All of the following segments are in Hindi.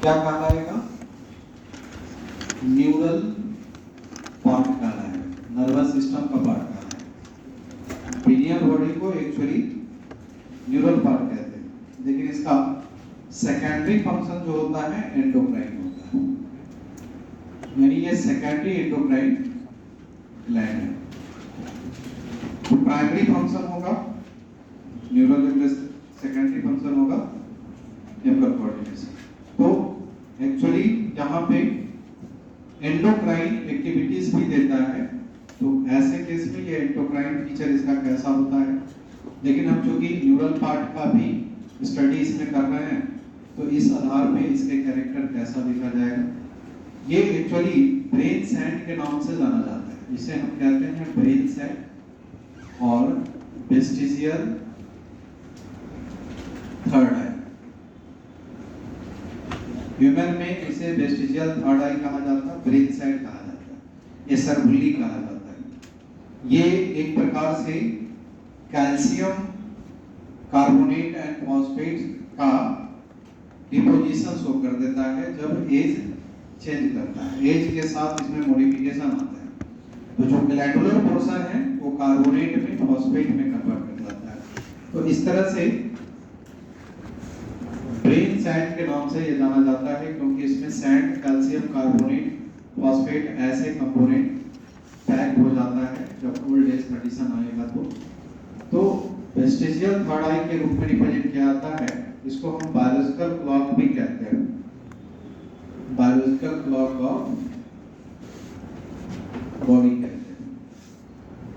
क्या कहलाएगा? न्यूरल पार्ट कहलाएगा, नर्वस सिस्टम का पार्ट कहलाएगा। पिनियल बॉडी को एक्चुअली न्यूरल पार्ट कहते हैं, लेकिन इसका सेकेंडरी फंक्शन जो होता है एंडोक्राइन होता है, यानी ये सेकेंडरी एंडोक्राइन ग्लैंड है। तो प्राइमरी फंक्शन होगा न्यूरल न्यूक्लियस, सेकेंडरी फंक्शन होगा एम्बर कोऑर्डिनेशन। तो एक्चुअली यहाँ पे एंडोक्राइन एक्टिविटीज भी देता है, तो ऐसे केस में ये एंडोक्राइन फीचर इसका कैसा होता है। लेकिन हम चूंकि न्यूरल पार्ट का भी स्टडी इसमें कर रहे हैं, तो इस आधार पे इसके कैरेक्टर कैसा देखा जाएगा। ये एक्चुअली ब्रेन सैंड के नाम से जाना जाता है, जिसे हम कहते हैं ब्रेन सैंड और वेस्टिजियल थर्ड आई। ह्यूमन में इसे वेस्टिजियल थर्ड आई कहा जाता है, ब्रेन सैंड कहा जाता है, ये सरबुल्ली कहा जाता है। ये एक प्रकार से कैल्शियम कार्बोनेट एंड फॉस्फेट का डिपोजिशन शो कर देता है जब एज चेंज करता है। एज के साथ इसमें मॉडिफिकेशन आता है, तो जो ग्लैंडुलर पोर्शन है वो कार्बोनेट में फॉस्फेट में कन्वर्ट कर जाता है। तो इस तरह से ब्रेन सैंड के नाम से ये जाना जाता है, क्योंकि इसमें सैंड, कैल्शियम कार्बोनेट, फॉस्फेट ऐसे कंपोनेंट पैक हो जाता है जब ओल्ड एज कंडीशन आएगा। तो वेस्टिजियल थर्ड आई के रूप में रिप्रेजेंट किया जाता है। इसको हम बायोलॉजिकल क्लॉक भी कहते हैं, बायोलॉजिकल क्लॉक ऑफ बॉडी कहते हैं।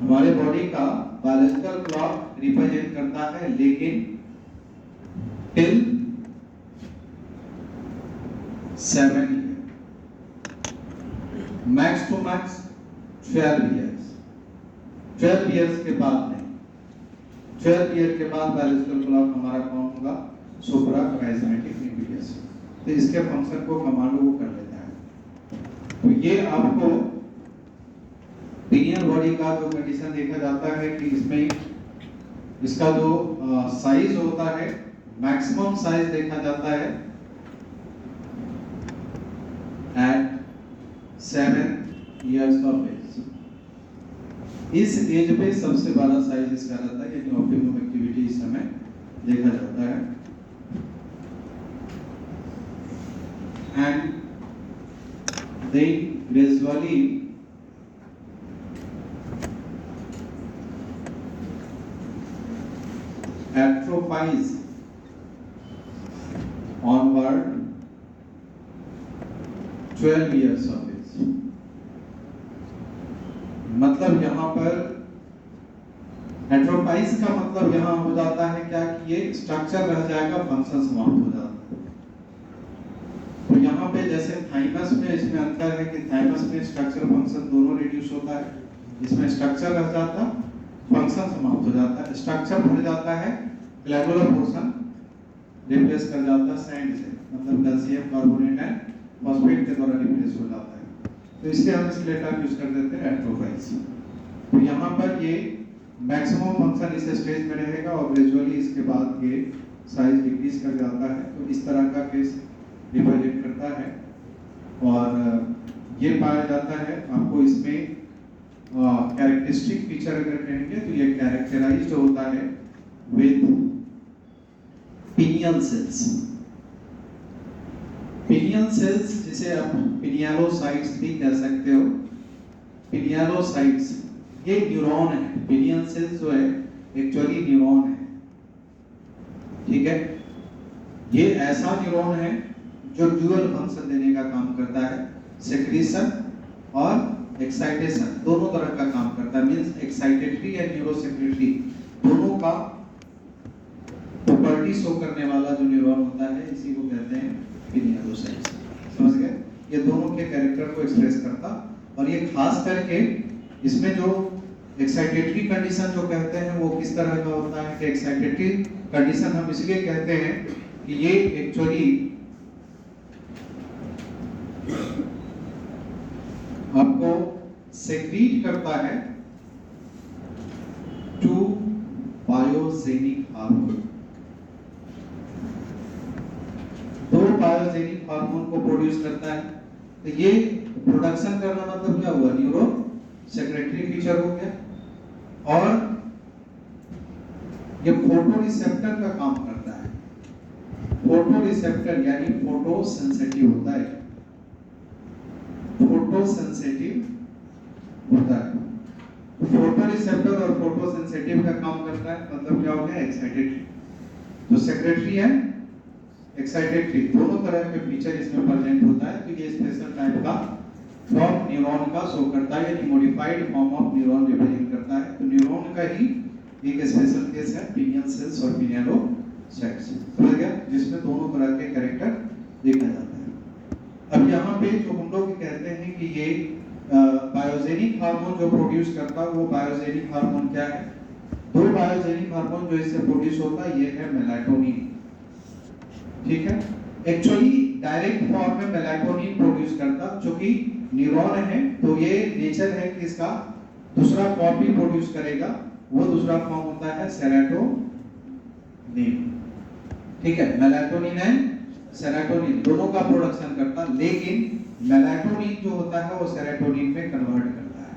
हमारे बॉडी का बायोलॉजिकल क्लॉक रिप्रेजेंट करता है, लेकिन till 7 year, max to max 12 years. 12 years के बाद नहीं, 12 ईयर के बाद बायोलॉजिकल क्लॉक हमारा कौन होगा? सुप्रा काइनेमेटिक न्यूक्लियस। तो इसके फंक्शन को कमांडो वो कर लेता है। तो ये आपको पिनियल बॉडी का जो कंडीशन देखा जाता है कि इसमें इसका जो साइज होता है, मैक्सिमम साइज देखा जाता है एट 7 इयर्स ऑफ एज। इस एज पे सबसे बड़ा साइज इसका रहता है, यानी ऑप्टिमम एक्टिविटी इस समय देखा जाता है। And then gradually atrophies onward 12 years of age। मतलब यहाँ पर एट्रोफाइज का मतलब यहाँ हो जाता है क्या कि ये स्ट्रक्चर रह जाएगा, फंक्शन समाप्त हो जाता है। तो यहाँ पे जैसे थाइमस में इसमें अंतर है कि थाइमस में स्ट्रक्चर फंक्शन दोनों रिड्यूस होता है, इसमें स्ट्रक्चर रह जाता, फंक्शन समाप्त हो जाता है। स्ट्रक्चर भर जाता है, ग्लैंडुलर पोर्शन रिप्लेस कर जाता है सैंड से, मतलब कैल्शियम कार्बोनेट एंड फॉस्फेट के द्वारा रिप्लेस हो जाता है। तो इसलिए हम इसके लिए टर्म यूज कर देते हैं एट्रोफाइज। तो यहाँ पर ये मैक्सिमम फंक्शन इस स्टेज में रहेगा और ग्रेजुअली इसके बाद ये साइज डिक्रीज कर जाता है। तो इस तरह का केस रिप्रेजेंट करता है और ये पाया जाता है। आपको इसमें कैरेक्टरिस्टिक फीचर अगर कहेंगे तो ये कैरेक्टराइज्ड होता है with pineal cells. Pineal cells जिसे आप पिनियलोसाइट्स भी कह सकते हो। पिनियलोसाइट्स ये न्यूरॉन है, पिनियल सेल्स जो है एक्चुअली न्यूरॉन है, ठीक है। ये ऐसा न्यूरॉन है जो ड्यूअल फंक्शन देने का काम करता है, सेक्रीशन और एक्साइटेशन दोनों तरह का काम करता है। मींस एक्साइटेटरी एंड न्यूरोसेक्रेटरी दोनों का प्रॉपर्टी शो करने वाला जो न्यूरॉन होता है, इसी को कहते हैं पिनियलोसाइट्स। समझ गए? ये दोनों के कैरेक्टर को एक्सप्रेस करता, और ये खास करके इसमें जो एक्साइटेटरी कंडीशन जो कहते हैं वो किस तरह का होता है कि एक्साइटेटरी कंडीशन हम इसलिए कहते हैं कि ये एक्चुअली आपको सेक्रीट करता है टू बायोजेनिक हार्मोन। दो बायोजेनिक हार्मोन को प्रोड्यूस करता है। तो ये प्रोडक्शन करना मतलब क्या हुआ, न्यूरो सेक्रेटरी फीचर हो गया। और ये फोटो रिसेप्टर का काम करता है। फोटो रिसेप्टर यानी फोटो सेंसिटिव होता है, फोटो सेंसिटिव होता है। फोटो रिसेप्टर और फोटो सेंसिटिव का काम करता है, मतलब क्या हो गया, एक्साइटेटरी। तो सेक्रेटरी है, एक्साइटेटरी, दोनों तरह के फीचर इसमें प्रेजेंट होता है। तो ये स्पेशल टाइप का फॉर्म न्यूरॉन का शो करता है, यानी modified form of neuron represent करता है। तो न्यूरॉन का ही एक स्पेशल केस है पिनियन सेल्स और पिनियलोसाइट्स, समझ गया, जिसमें दोनों तरह के कैरेक्टर देखा जाता है। अब यहाँ पे जो हम लोग कहते हैं कि ये बायोजेनिक हार्मोन जो प्रोड्यूस करता है, वो बायोजेनिक हार्मोन क्या है? दो बायोजेनिक हार्मोन जो इससे प्रोड्यूस होता है, ये है मेलाटोनिन, ठीक है। एक्चुअली डायरेक्ट फॉर्म में मेलाटोनिन प्रोड्यूस करता, चूंकि न्यूरॉन है तो ये नेचर है कि इसका दूसरा फॉर्म भी प्रोड्यूस करेगा। वो दूसरा फॉर्म होता है सेरोटोनिन, ठीक है। मेलाटोनिन है, सेरोटोनिन दोनों का प्रोडक्शन करता, लेकिन मेलाटोनिन जो होता है वो सेरोटोनिन में कन्वर्ट करता है।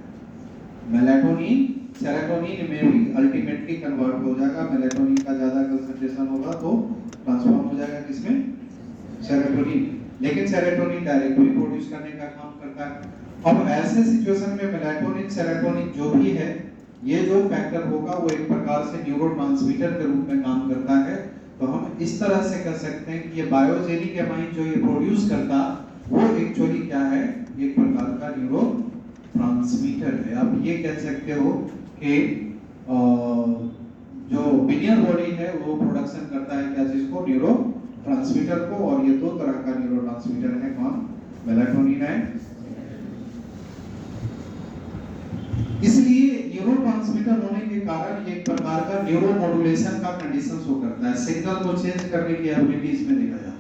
मेलाटोनिन सेरोटोनिन में भी अल्टीमेटली कन्वर्ट हो जाएगा। मेलाटोनिन का ज्यादा कंसंट्रेशन होगा तो ट्रांसफॉर्म हो जाएगा किसमें, सेरोटोनिन। लेकिन सेरोटोनिन डायरेक्ट भी प्रोड्यूस करने का काम करता है। अब ऐसे सिचुएशन में मेलाटोनिन सेरोटोनिन जो भी है, ये जो फैक्टर होगा वो एक प्रकार से न्यूरोट्रांसमीटर के रूप में काम करता है। तो हम इस तरह से कह सकते हैं कि ये बायोजेनिक एमाइन जो ये प्रोड्यूस करता, वो एक्चुअली क्या है, एक प्रकार का न्यूरोट्रांसमीटर है। आप ये कह सकते हो कि जो पिनियन बॉडी है वो प्रोडक्शन करता है क्या चीज को, न्यूरोट्रांसमीटर को। और ये दो तरह का न्यूरोट्रांसमीटर है, कौन, मेलाटोनिन है। इसलिए न्यूरोट्रांसमीटर होने के कारण ये एक प्रकार का न्यूरोमॉड्यूलेशन का कंडीशन शो करता है। सिग्नल को चेंज करने की एबिलिटी इसमें देखा जाता है।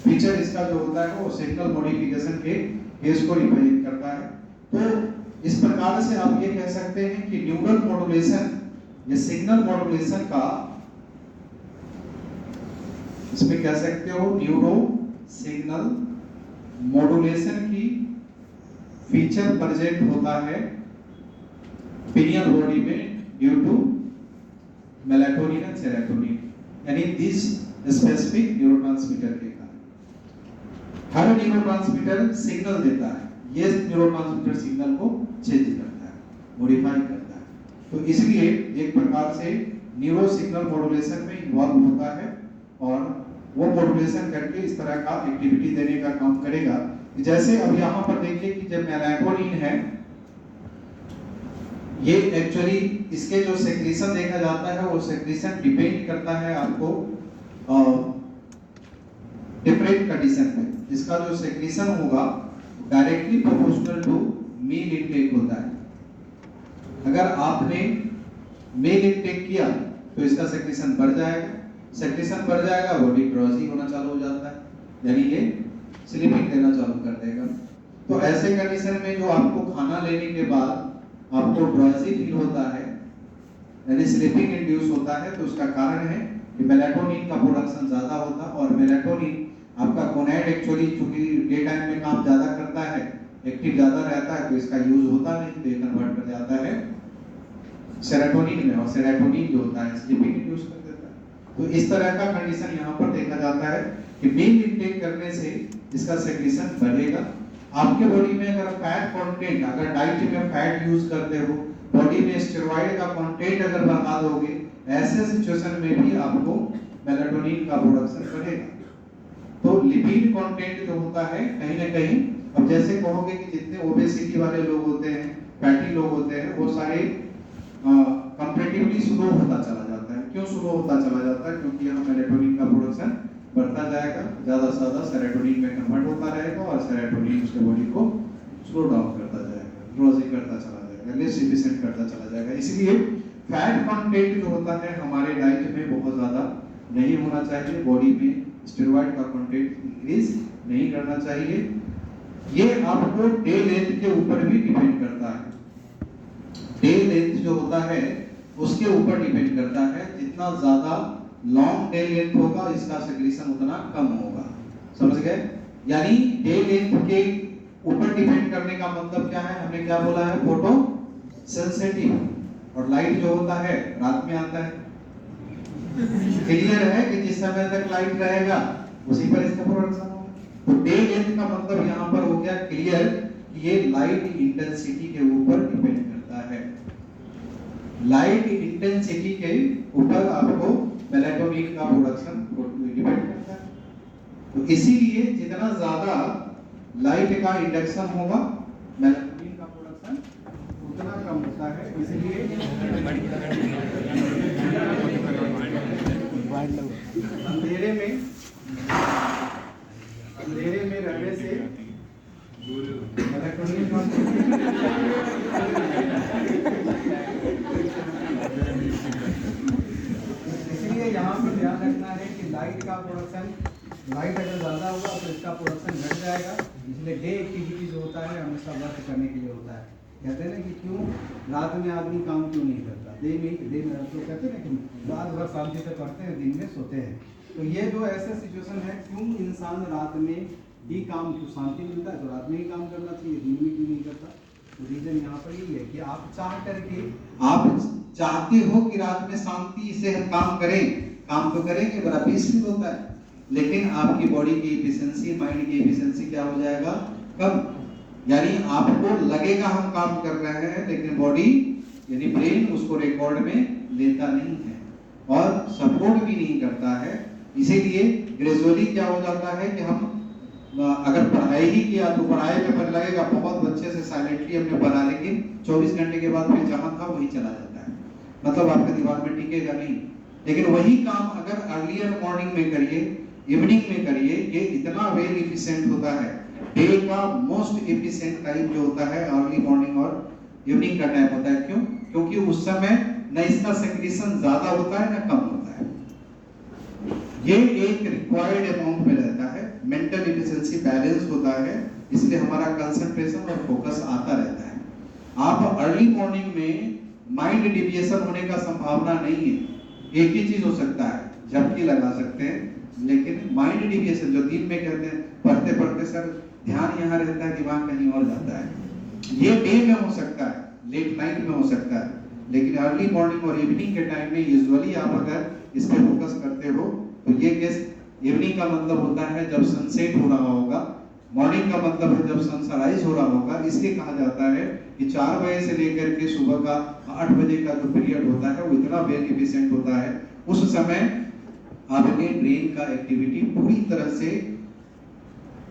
फीचर इसका जो होता है वो सिग्नल मॉडिफिकेशन के केस को रिप्रेजेंट करता है। तो इस प्रकार से आप ये कह सकते हैं कि न्यूरल मॉड्यूलेशन, ये सिग्नल मॉड्यूलेशन का, इसमें कह सकते हो न्यूरो सिग्नल मॉड्यूलेशन की फीचर प्रेजेंट होता है पिनियन बॉडी में due to melatonin and serotonin, यानी दिस स्पेसिफिक न्यूरोट्रांसमीटर के कारण। हर न्यूरोट्रांसमीटर सिग्नल देता है, ये न्यूरोट्रांसमीटर सिग्नल को चेंज करता है, मॉडिफाई करता है। तो इसलिए एक प्रकार से न्यूरो सिग्नल मॉड्यूलेशन में इन्वॉल्व होता है और वो मॉड्यूलेशन करके इस तरह का एक्टिविटी देने का काम करेगा। जैसे अब यहाँ पर देखिए कि जब मेलाटोनिन है, ये एक्चुअली इसके जो सेक्रेशन देखा जाता है वो सेक्रेशन डिपेंड करता है आपको डिफरेंट कंडीशन पे। इसका जो सेक्रेशन होगा directly proportional to meal intake होता है। अगर आपने मील इनटेक किया तो इसका सेक्रेशन बढ़ जाएगा, सेक्रेशन बढ़ जाएगा, बॉडी ड्रॉजी होना चालू हो जाता है, यानी ये स्लीपिंग देना चालू कर देगा। तो ऐसे कंडीशन में जो आपको खाना लेने के बाद आपको ड्रॉजी फील होता है, यानी स्लीपिंग इंड्यूस होता है, तो उसका कारण है कि मेलाटोनिन का प्रोडक्शन ज्यादा होता है। और मेलाटोनिन आपका गोनैड एक्चुअली चूंकि डे टाइम में काम ज्यादा करता है, एक्टिव ज्यादा रहता है, तो इसका यूज होता नहीं, तो ये कन्वर्ट कर जाता है सेरोटोनिन में, और सेरोटोनिन जो होता है स्लीपिंग इंड्यूस कर देता है। तो इस तरह का कंडीशन यहाँ पर देखा जाता है कि मील इंटेक करने से इसका सेक्रेशन बढ़ेगा। आपके बॉडी में अगर फैट कंटेंट, अगर डाइट में फैट यूज करते हो, बॉडी में स्टेरॉइड का कंटेंट अगर बढ़ा दोगे, ऐसे सिचुएशन में भी आपको मेलाटोनिन का प्रोडक्शन बढ़ेगा। तो लिपिड कंटेंट जो होता है कहीं ना कहीं, अब जैसे कहोगे कि जितने ओबेसिटी वाले लोग होते हैं, फैटी लोग होते हैं, वो सारे कंपैरेटिवली स्लो होता चला जाता है। क्यों स्लो होता चला जाता है? क्योंकि यहाँ मेलाटोनिन का प्रोडक्शन बढ़ता जाएगा, ज्यादा से ज्यादा सेरोटोनिन में कन्वर्ट होता रहेगा और सेरोटोनिन उसके बॉडी को स्लो डाउन करता जाएगा, ड्रॉजी करता चला जाएगा, लेस एफिशिएंट करता चला जाएगा। इसलिए फैट कंटेंट जो होता है हमारे डाइट में बहुत ज्यादा नहीं होना चाहिए, बॉडी में स्टेरॉइड का कंटेंट इंक्रीज नहीं करना चाहिए। ये आपको डे लेंथ के ऊपर भी डिपेंड करता है। डे लेंथ जो होता है उसके ऊपर डिपेंड करता है, जितना ज्यादा लॉन्ग डे लेंथ होगा इसका सेक्रेशन उतना कम होगा, समझ गए? यानी डे लेंथ के ऊपर डिपेंड करने का मतलब क्या है? हमने क्या बोला है? Photo sensitive. और लाइट जो होता है रात में आता है। क्लियर है कि जिस समय तक लाइट रहेगा उसी पर इसका प्रोडक्शन होगा। तो डे लेंथ का मतलब यहाँ पर हो गया क्लियर कि ये लाइट इंटेंसिटी के ऊपर डिपेंड करता है। लाइट इंटेंसिटी के ऊपर आपको मेलाटोनिन का प्रोडक्शन डिपेंड करता है। तो इसीलिए जितना ज्यादा लाइट का इंडक्शन होगा मेलाटोनिन का प्रोडक्शन उतना कम होता है। इसलिए अंधेरे में रहने से मेलाटोनिन इसलिए यहाँ पर ध्यान रखना है कि लाइट का प्रोडक्शन, लाइट अगर ज़्यादा होगा तो इसका प्रोडक्शन घट जाएगा। इसलिए डे एक्टिविटी जो होता है हमेशा वर्क करने के लिए होता है। कहते हैं ना कि क्यों रात में आदमी काम क्यों नहीं करता? डे में तो कहते हैं ना कि रात भर शांति से पढ़ते हैं, दिन में सोते हैं। तो ये जो ऐसा सिचुएशन है, क्यों इंसान रात में ही काम, क्यों शांति मिलता है तो रात में ही काम करना चाहिए, दिन में क्यों नहीं करता? तो रीजन यहाँ पर यही है कि आप चाहते हो कि रात में शांति से हम काम करें, काम तो करेंगे, बड़ा पीसफुल होता है, लेकिन आपकी बॉडी की एफिशिएंसी, माइंड की एफिशिएंसी क्या हो जाएगा? कम। यानी आपको लगेगा हम काम कर रहे हैं, लेकिन बॉडी यानी ब्रेन उसको रिकॉर्ड में लेता नहीं है और सपोर्ट भी नहीं करता है। इसीलिए ग्रेजुअली क्या हो जाता है कि हम अगर पढ़ाई ही किया तो पढ़ाई में मन लगेगा बहुत अच्छे से, साइलेंटली हमने पढ़ा, लेकिन 24 घंटे के बाद फिर जहां था वही चला जाता है, मतलब आपके दिमाग में टिकेगा नहीं। लेकिन वही काम अगर अर्लियर मॉर्निंग में करिए, इवनिंग में करिए, ये इतना वेल एफिशिएंट होता है। डे का मोस्ट एफिशिएंट टाइम जो होता है अर्ली मॉर्निंग और इवनिंग का टाइम होता है। क्यों? क्योंकि उस समय न इसका सेक्रेशन ज्यादा होता है न कम होता है। ये एक रिक्वायर्ड अमाउंट में रहता है, मेंटल एफिशिएंसी बैलेंस होता है, इसलिए हमारा कंसंट्रेशन और फोकस आता रहता है। आप अर्ली मॉर्निंग में माइंड डिविएशन होने का संभावना नहीं है। एक ही चीज हो सकता है, झपकी लगा सकते हैं, लेकिन माइंड डिविएशन जो दिन में कहते हैं पढ़ते पढ़ते सर ध्यान यहाँ रहता है, दिमाग कहीं और जाता है, ये डे में हो सकता है, लेट नाइट में हो सकता है, लेकिन अर्ली मॉर्निंग और इवनिंग के टाइम में यूजुअली आप अगर इस पे फोकस करते हो तो ये केस इवनिंग का मतलब होता है जब सनसेट हो रहा होगा, मॉर्निंग का मतलब है जब सनराइज हो रहा होगा। इसलिए कहा जाता है कि 4 बजे से लेकर के सुबह का 8 बजे का जो पीरियड होता है वो इतना वेल एफिशिएंट होता है। उस समय आपके ब्रेन का एक्टिविटी पूरी तरह से,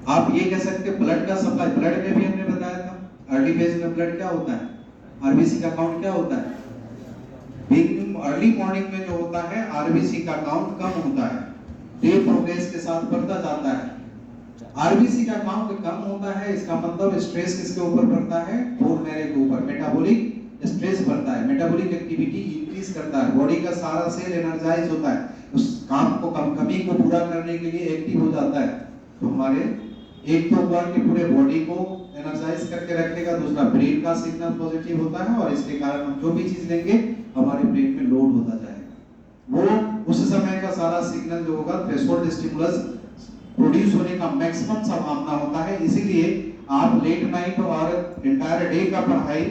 आप ये कह सकते हैं ब्लड का सप्लाई, ब्लड में भी हमने बताया था अर्ली फेज में ब्लड क्या होता है, आरबीसी का काउंट क्या होता है। अर्ली मॉर्निंग में जो होता है आरबीसी का काउंट कम होता है, डे प्रोग्रेस के साथ बढ़ता जाता है। आरबीसी का काउंट कम होता है, इसका मतलब स्ट्रेस किसके ऊपर पड़ता है? बोन मैरो के ऊपर मेटाबॉलिक स्ट्रेस बढ़ता है, मेटाबॉलिक एक्टिविटी इंक्रीज करता है, बॉडी का सारा सेल एनर्जाइज होता है, उस काम को कमी को पूरा करने के लिए एक्टिव हो जाता है। तो हमारे एक तो हुआ कि पूरे बॉडी को एनर्जाइज करके रखेगा, दूसरा ब्रेन का सिग्नल पॉजिटिव होता है और इसके कारण हम जो भी चीज लेंगे हमारे ब्रेन में लोड होता जाएगा। वो उस समय का सारा सिग्नल जो होगा थ्रेशोल्ड स्टिमुलस प्रोड्यूस होने का मैक्सिमम संभावना होता है। इसीलिए आप लेट नाइट और एंटायर डे का पढ़ाई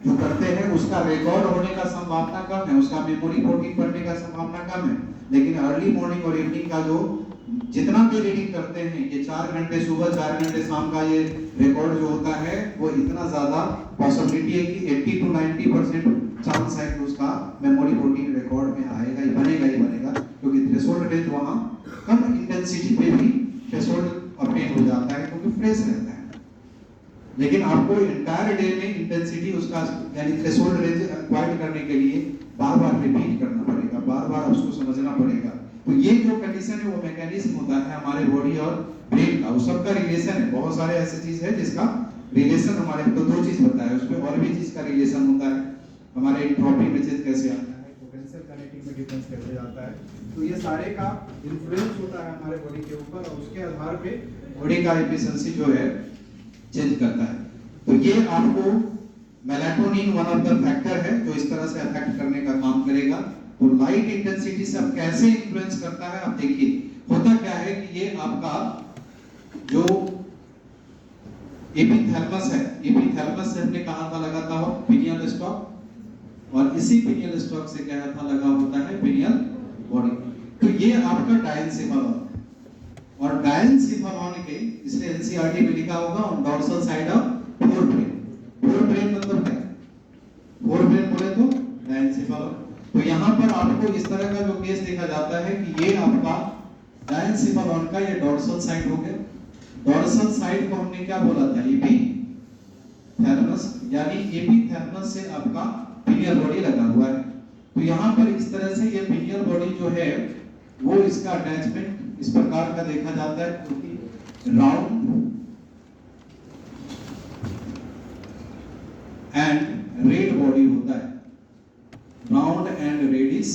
जो करते हैं उसका रिकॉर्ड होने का संभावना कम है, उसका मेमोरी प्रोटीन बढ़ने का संभावना कम है। लेकिन अर्ली मॉर्निंग और इवनिंग का जो जितना भी रीडिंग करते हैं, ये 4 घंटे सुबह 4 घंटे शाम का ये रिकॉर्ड जो होता है वो इतना ज्यादा पॉसिबिलिटी है कि 80 to 90% चांस है कि उसका मेमोरी प्रोटीन रिकॉर्ड में आएगा ही बनेगा, क्योंकि थ्रेशोल्ड रेंज वहां कम इंटेंसिटी पे भी थ्रेशोल्ड अपडेट हो जाता है क्योंकि फ्रेश रहता है। लेकिन आपको एंटायर डे में इंटेंसिटी उसका यानी थ्रेशोल्ड रेंज एक्वायर करने के लिए बार-बार रिपीट करना पड़ेगा, बार-बार उसको समझना पड़ेगा। तो ये जो कंडीशन है वो मैकेनिज्म होता है हमारे बॉडी और ब्रेन का, उस सबका रिलेशन है। बहुत सारे ऐसे चीज है जिसका रिलेशन हमारे को 2 चीज बताया, उसमें और भी चीज का रिलेशन होता है। हमारे एंट्रोपी में चेंज कैसे आता है, पोटेंशियल काइनेटिक में डिफरेंस कैसे आता है, तो ये सारे का इन्फ्लुएंस होता है हमारे बॉडी के ऊपर और उसके आधार पे बॉडी का एफिशिएंसी जो है चेंज करता है। तो ये आपको melatonin one of the factor है जो इस तरह से अफेक्ट करने का काम करेगा। तो लाइट इंटेंसिटी से अब कैसे इन्फ्लुएंस करता है, आप देखिए होता क्या है कि ये आपका जो एपिथैलेमस है, एपिथैलेमस से हमने कहा था लगाता हो पिनियल स्टॉक, और इसी पिनियल स्टॉक से क्या था लगा होता है पिनियल बॉडी। तो ये आपका डायनसेफालॉन, और डायनसेफालॉन के इसलिए एनसीईआरटी में लिखा होगा on dorsal side of forebrain. Forebrain मतलब क्या? फोरब्रेन बोले तो डायनसेफालॉन। तो यहाँ पर आपको इस तरह का जो केस देखा जाता है कि ये आपका डायनसेफालॉन का ये डोर्सल साइड हो गया। डोर्सल साइड को हमने क्या बोला था? एपिथैलेमस, यानी एपिथैलेमस से आपका पिनियल बॉडी लगा हुआ है। तो यहाँ पर इस तरह से ये पिनियल बॉडी जो है वो इसका अटैचमेंट इस प्रकार का देखा जाता है, क्योंकि राउंड एंड रेड बॉडी होता है, राउंड एंड रेडिस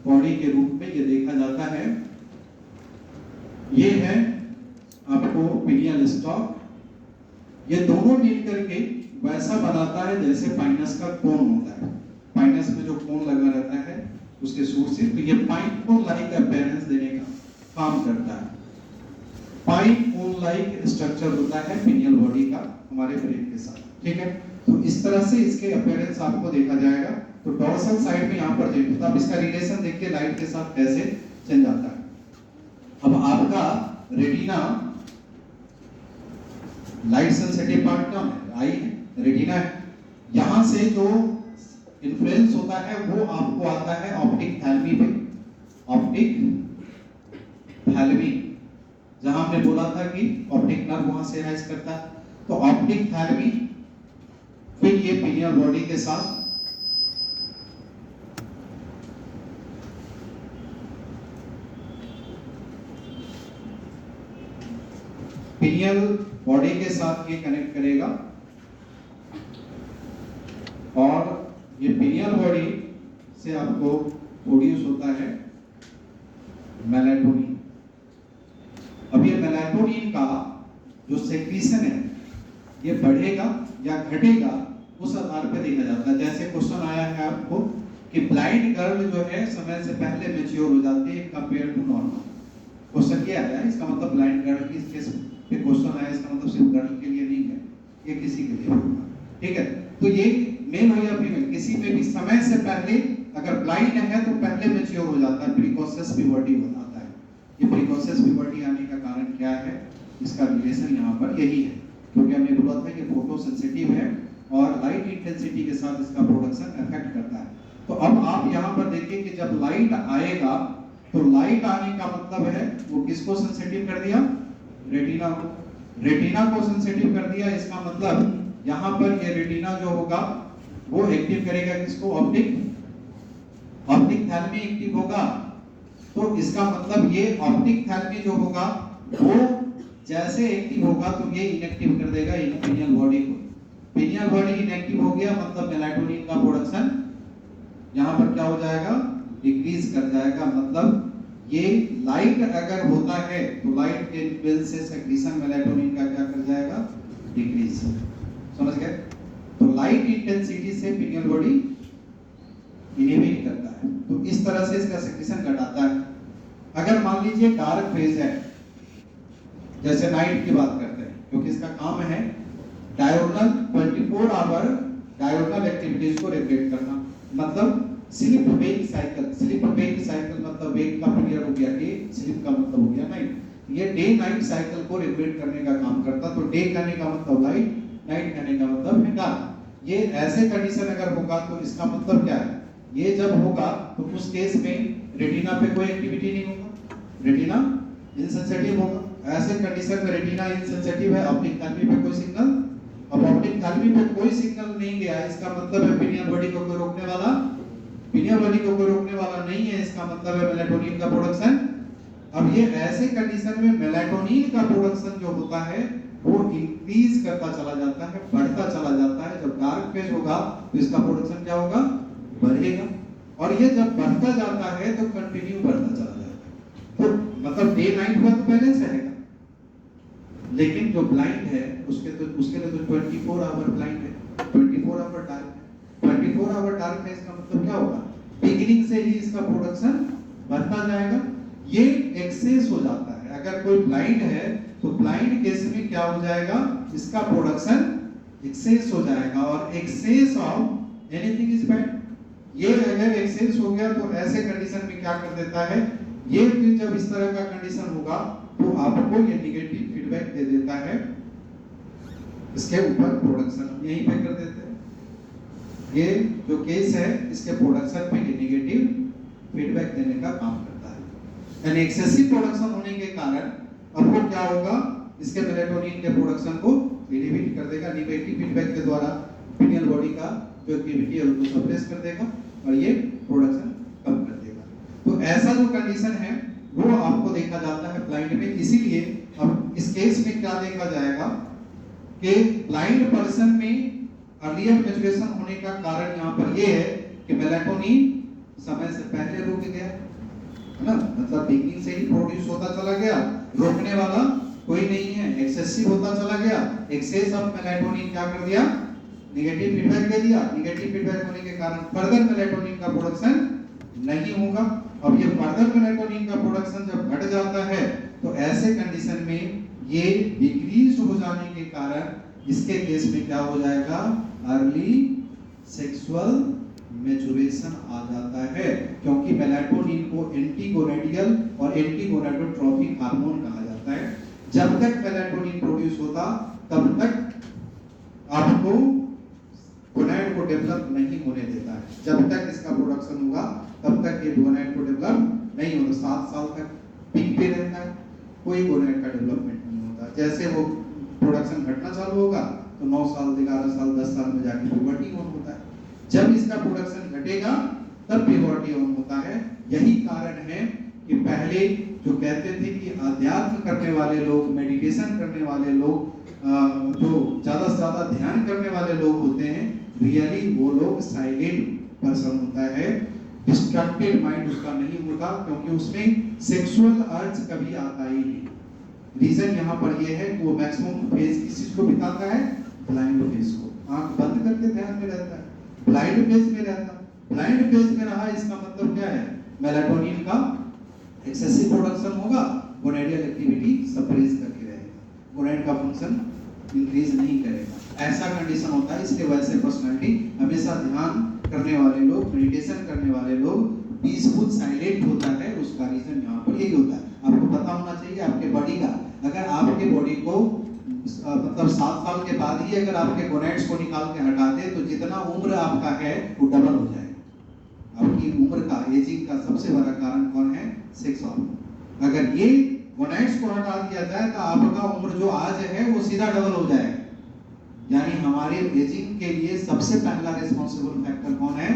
बॉडी के रूप में ये देखा जाता है। ये है आपको पिनियल स्टॉक। ये दोनों मिलकर के वैसा बनाता है जैसे पाइनस का कोन होता है। पाइनस में जो कोन लगा रहता है उसके सूर से, तो ये पाइन कोन लाइक अपीयरेंस देने का काम करता है। पाइन कोन लाइक स्ट्रक्चर होता है पिनियल बॉडी का हमारे ब्रेन के साथ, ठीक है। तो इस तरह से इसके अपीयरेंस आपको देखा जाएगा। तो डोर्सल साइड में यहाँ पर चेंज होता है। अब इसका रिलेशन देखिए लाइट के साथ कैसे चेंज आता है। अब आपका रेटिना लाइट सेंसिटिव पार्ट क्या है? आई है, रेटिना है। यहां से जो इन्फ्लुएंस होता है वो आपको आता है ऑप्टिक थैलेमी पे। ऑप्टिक थैलेमी, जहां हमने बोला था कि ऑप्टिक नर्व वहां से राइज करता है। तो ऑप्टिक थैलेमी फिर ये पिनियल बॉडी के साथ पिनियल बॉडी के साथ ये कनेक्ट करेगा, और ये पिनियल बॉडी से आपको प्रोड्यूस होता है मेलाटोनिन। अब ये मेलाटोनिन का जो सेक्रीशन है ये बढ़ेगा या घटेगा उस आधार पे देखा जाता है। जैसे क्वेश्चन आया है आपको कि ब्लाइंड गर्ल जो है समय से पहले मैच्योर हो जाती है कंपेयर टू नॉर्मल। क्वेश्चन ये आया है, इसका मतलब ब्लाइंड गर्ल की केस पे क्वेश्चन आया, इसका मतलब सिर्फ गर्ल के लिए नहीं है, ये किसी के लिए होगा, ठीक है। तो ये मेल हो या फीमेल किसी में भी समय से पहले अगर ब्लाइंड है तो पहले मैच्योर हो जाता है, प्रीकॉशियस प्यूबर्टी बताता है। ये प्रीकॉशियस प्यूबर्टी आने का कारण क्या है? इसका रिलेशन यहाँ पर यही है, क्योंकि हमने बोला था कि फोटो सेंसिटिव है और लाइट इंटेंसिटी के साथ इसका प्रोडक्शन इफेक्ट करता है। तो अब आप यहाँ पर देखिए कि जब लाइट आएगा तो लाइट आने का मतलब है वो किसको सेंसिटिव कर दिया? रेटिना को। रेटिना को सेंसिटिव कर दिया, इसका मतलब यहाँ पर ये रेटिना जो होगा वो एक्टिव करेगा किसको? ऑप्टिक थैलेमी एक्टिव होगा। तो इसका मतलब ये ऑप्टिक थैलेमी जो होगा वो जैसे एक्टिव होगा तो ये इनएक्टिव कर देगा इन पिनियल बॉडी को। पिनियल बॉडी इनएक्टिव हो गया मतलब मेलाटोनिन का प्रोडक्शन यहाँ पर क्या हो जाएगा? डिक्रीज कर जाएगा। मतलब ये लाइट अगर होता है तो लाइट के इन्फ्लुएंस से सेक्रीशन मेलाटोनिन का क्या कर जाएगा? डिक्रीज। समझ गए? तो लाइट इंटेंसिटी से पिनियल बॉडी इनहिबिट करता है, तो इस तरह से इसका सेक्रीशन घटाता है। अगर मान लीजिए डार्क फेज है, जैसे नाइट की बात करते हैं, क्योंकि इसका काम है डायगोनल 24 आवर डायगोनल एक्टिविटीज को रेगुलेट करना। मतलब sleep wake cycle, sleep wake cycle मतलब वेक का पीरियड हो गया डे, स्लीप का मतलब हो गया नाइट। ये डे नाइट साइकिल को रेगुलेट करने का काम करता। तो डे करने का मतलब लाइट, नाइट करने का मतलब है डार्क। ये ऐसे कंडीशन अगर होगा तो इसका मतलब क्या है? ये जब होगा तो उस केस में रेटिना पे कोई एक्टिविटी नहीं होगा, रेटिना इनसेंसिटिव होगा। ऐसे कंडीशन में रेटिना इनसेंसिटिव है, ऑप्टिक थैलेमी पे कोई सिग्नल, अब ऑप्टिक थैलेमी पे कोई सिग्नल नहीं गया, इसका मतलब है पिनियल बॉडी को कोई रोकने वाला, पिनियल बॉडी को कोई रोकने वाला नहीं है, इसका मतलब है मेलाटोनिन का प्रोडक्शन। अब ये ऐसे कंडीशन में मेलाटोनिन का प्रोडक्शन जो होता है वो इंक्रीज करता चला जाता है, बढ़ता चला जाता है। जब डार्क फेज होगा तो इसका प्रोडक्शन क्या होगा? बढ़ेगा। और ये जब बढ़ता जाता है तो कंटिन्यू बढ़ता चला जाता है। तो मतलब डे नाइट हुआ तो बैलेंस रहेगा, लेकिन जो ब्लाइंड है उसके लिए तो 24 आवर ब्लाइंड है, 24 आवर डार्क है। 24 आवर डार्क है, इसका मतलब क्या होगा? बिगिनिंग से ही इसका प्रोडक्शन बढ़ता जाएगा। ये एक्सेस हो जाता है अगर कोई ब्लाइंड है तो ब्लाइंड केस में क्या हो जाएगा, इसका प्रोडक्शन एक्सेस हो जाएगा, और excess of anything is bad. ये अगर एक्सेस हो गया तो ऐसे कंडीशन में क्या कर देता है, ये फिर जब इस तरह का कंडीशन होगा तो आपको ये निगेटिव फीडबैक दे देता है, इसके ऊपर प्रोडक्शन यहीं पे कर देते हैं। ये जो केस है इसके प्रोडक्शन पे ये निगेटिव फीडबैक देने का काम करता है। यानी एक्सेसिव प्रोडक्शन होने के कारण अब वो क्या होगा, इसके मेलेटोनिन के प्रोडक्शन को इनहिबिट कर देगा, निगेटिव फीडबैक के द्वारा पिनियल बॉडी का जो एक्टिविटी है उसको सप्रेस कर देगा और ये प्रोडक्शन कम कर देगा। तो ऐसा जो कंडीशन है वो आपको देखा जाता है ब्लाइंड में। इसीलिए अब इस केस में क्या देखा जाएगा कि ब्लाइंड पर्सन में अर्लियर मैच्योरेशन होने का कारण यहाँ पर ये है कि मेलेटोनिन समय से पहले रुक गया, है ना, मतलब बिगिनिंग से ही प्रोड्यूस होता चला गया, रोकने वाला कोई नहीं है, एक्सेसिव होता चला गया, एक्सेस ऑफ मेलेटोनिन क्या कर दिया, नेगेटिव फीडबैक दे दिया। नेगेटिव फीडबैक होने के कारण फर्दर मेलेटोनिन का प्रोडक्शन नहीं होगा। अब ये फर्दर मेलेटोनिन का प्रोडक्शन जब घट जाता है तो ऐसे कंडीशन में ये डिक्रीज हो जाने के कारण इसके केस में क्या हो जाएगा, अर्ली सेक्सुअल मैच्योरेशन आ जाता है, क्योंकि मेलेटोनिन को एंटीगोनेडियल और एंटीगोनेडोट्रोपिक हार्मोन कहा जाता है। जब तक मेलेटोनिन प्रोड्यूस होता तब तक आपको गोनैड को डेवलप नहीं होने देता है। जब तक इसका प्रोडक्शन होगा तब तक ये गोनैड को डेवलप नहीं होता। 7 साल तक पीक पे रहता है, कोई गोनैड का डेवलपमेंट नहीं होता। जैसे वो प्रोडक्शन घटना चालू होगा तो 9 साल 11 साल 10 साल में जाके प्यूबर्टी ऑन होता है। जब इसका प्रोडक्शन घटेगा तब प्यूबर्टी ऑन होता है। यही कारण है कि पहले जो कहते थे कि अध्यात्म करने वाले लोग, मेडिटेशन करने वाले लोग, जो ज्यादा से ज्यादा ध्यान करने वाले लोग होते हैं, रियली वो लोग साइलेंट पर्सन होता है, डिस्ट्रैक्टेड माइंड उसका नहीं होता, क्योंकि उसमें सेक्सुअल अर्ज कभी आता ही नहीं। रीजन यहाँ पर ये है कि वो मैक्सिमम फेज किस चीज को बिताता है, ब्लाइंड फेज को। आंख बंद करके ध्यान में रहता है, ब्लाइंड फेज में रहता है। ब्लाइंड फेज में रहा, इसका मतलब क्या है, मेलेटोनिन का एक्सेसिव प्रोडक्शन होगा, गोनैडियल एक्टिविटी सप्रेस करके रहेगा, गोनैड का फंक्शन इंक्रीज नहीं करेगा। ऐसा कंडीशन होता है। इसके वजह से पर्सनालिटी हमेशा ध्यान करने वाले लोग, मेडिटेशन करने वाले लोग पीसफुल साइलेंट होता है। उसका रीजन यहाँ पर यही होता है। आपको पता होना चाहिए आपके बॉडी का, अगर आपके बॉडी को मतलब 7 साल के बाद ही अगर आपके गोनैड्स को निकाल के हटा दे तो जितना उम्र आपका है वो डबल हो जाएगा। आपकी उम्र का, एजिंग का सबसे बड़ा कारण कौन है, सेक्स हार्मोन। अगर ये गोनैड्स को हटा दिया जाए तो आपका उम्र जो आज है वो सीधा डबल हो जाएगा। यानी हमारे एजिंग के लिए सबसे पहला रिस्पांसिबल फैक्टर कौन है।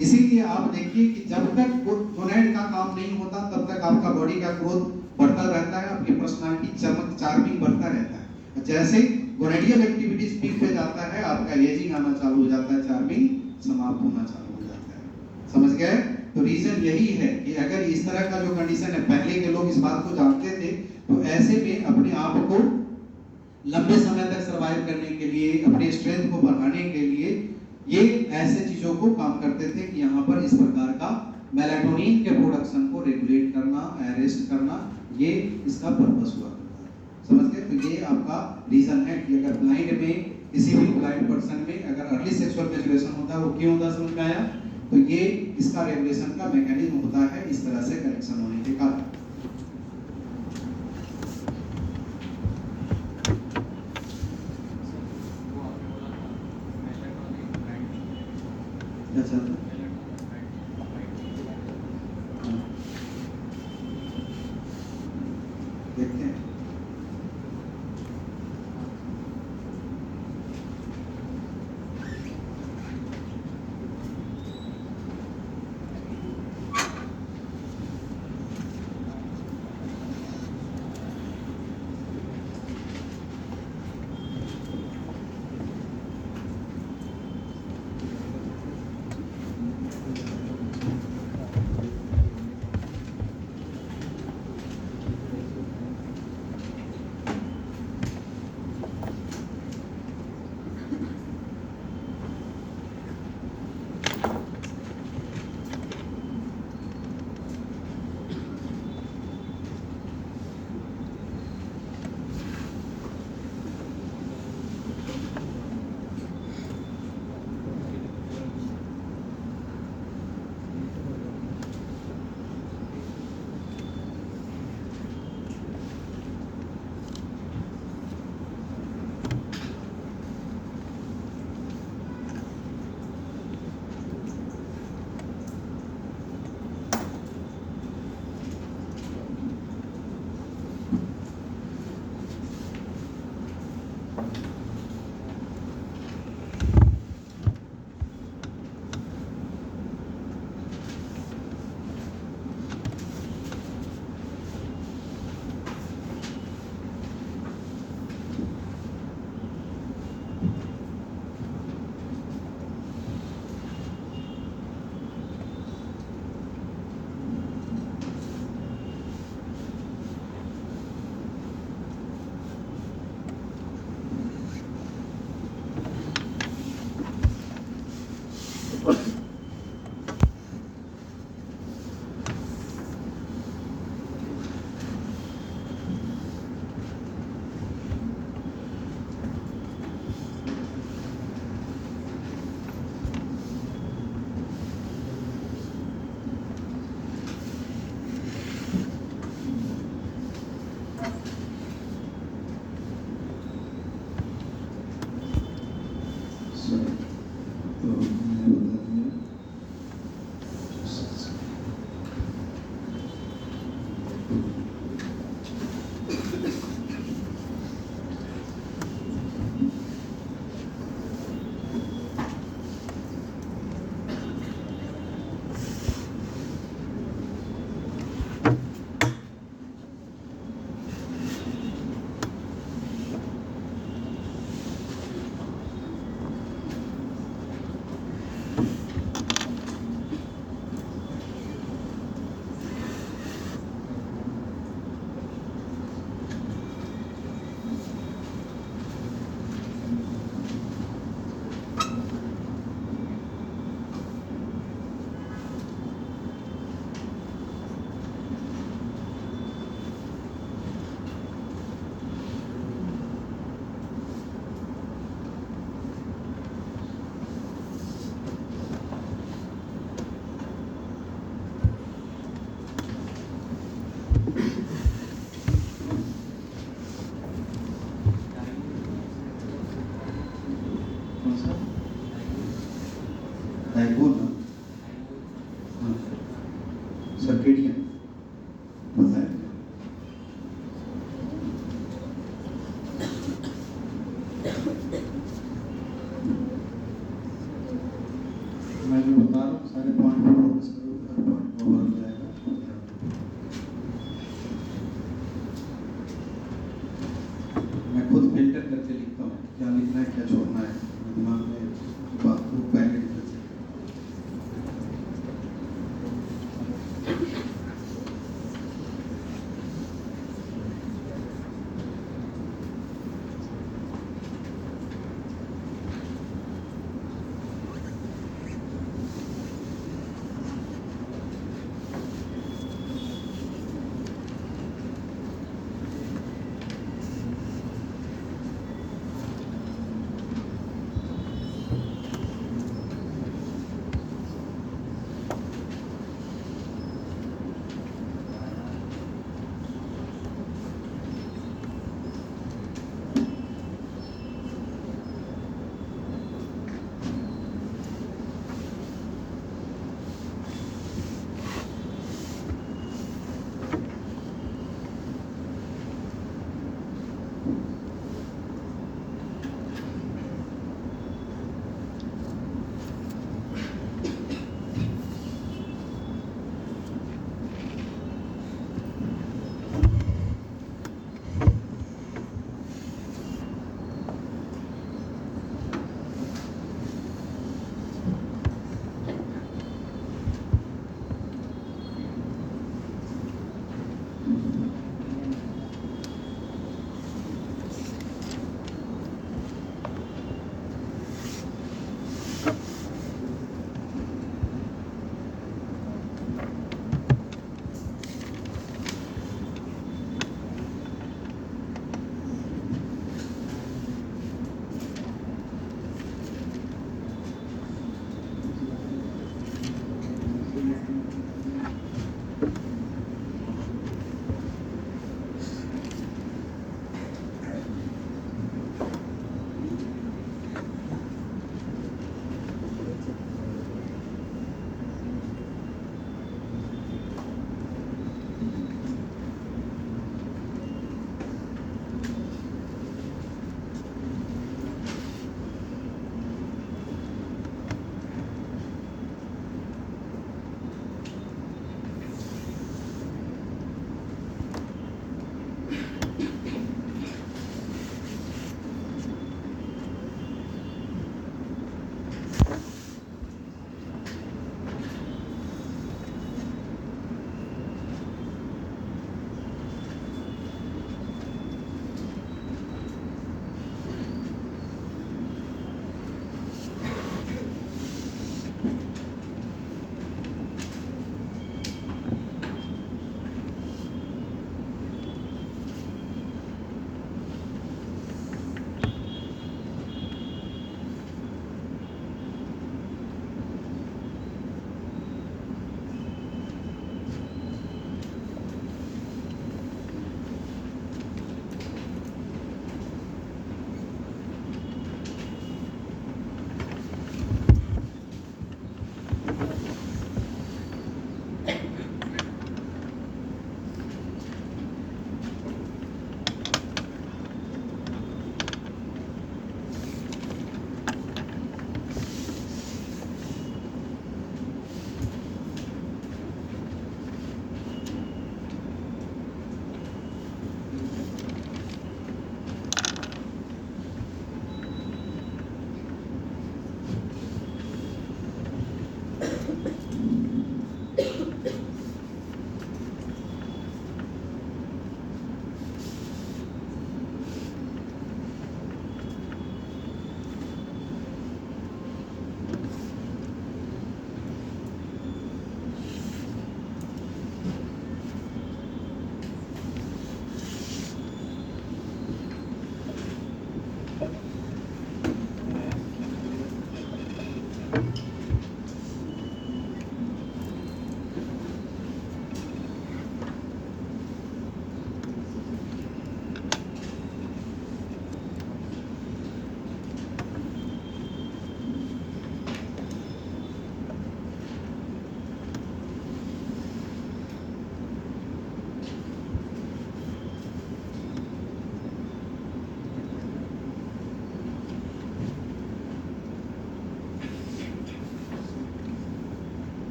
इसीलिए आप देखिए कि जब तक गोनैड का काम नहीं होता तब तक आपका बॉडी का ग्रोथ बढ़ता रहता है, आपकी पर्सनालिटी, चमक, चार्मिंग बढ़ता रहता है। जैसे गोनैडियल एक्टिविटीज पीक पे जाता है, आपका एजिंग आना चालू हो जाता है, चार्मिंग समाप्त होना चालू हो जाता है। समझ गए? तो रीजन यही है कि अगर इस तरह का जो कंडीशन है, पहले के लोग इस बात को जानते थे, तो ऐसे में अपने आप को लंबे समय तक सरवाइव करने के लिए, अपने स्ट्रेंथ को बढ़ाने के लिए ये ऐसे चीजों को काम करते थे कि यहाँ पर इस प्रकार का मेलेटोनिन के प्रोडक्शन को रेगुलेट करना, अरेस्ट करना, ये इसका पर्पस हुआ करता है। समझ गए? तो ये आपका रीजन है कि अगर ब्लाइंड में, किसी भी ब्लाइंड पर्सन में अगर अर्ली सेक्सुअल मैच्योरेशन होता है, वो क्यों होता है, समझ में आया? तो ये इसका रेगुलेशन का मैकेनिज्म होता है, इस तरह से करेक्शन होने के कारण। अच्छा, देखते हैं। मैंने बता दिया। कौन सा डायगोन सर्केडियन पता है? मैं जो बता रहा हूँ सारे पॉइंट पर फोकस करो, हर पॉइंट कवर हो जाएगा। मैं खुद फिल्टर करके लिखता हूँ क्या लिखना है क्या छोड़ना है, दिमाग में बात को पहले लिख देते हैं।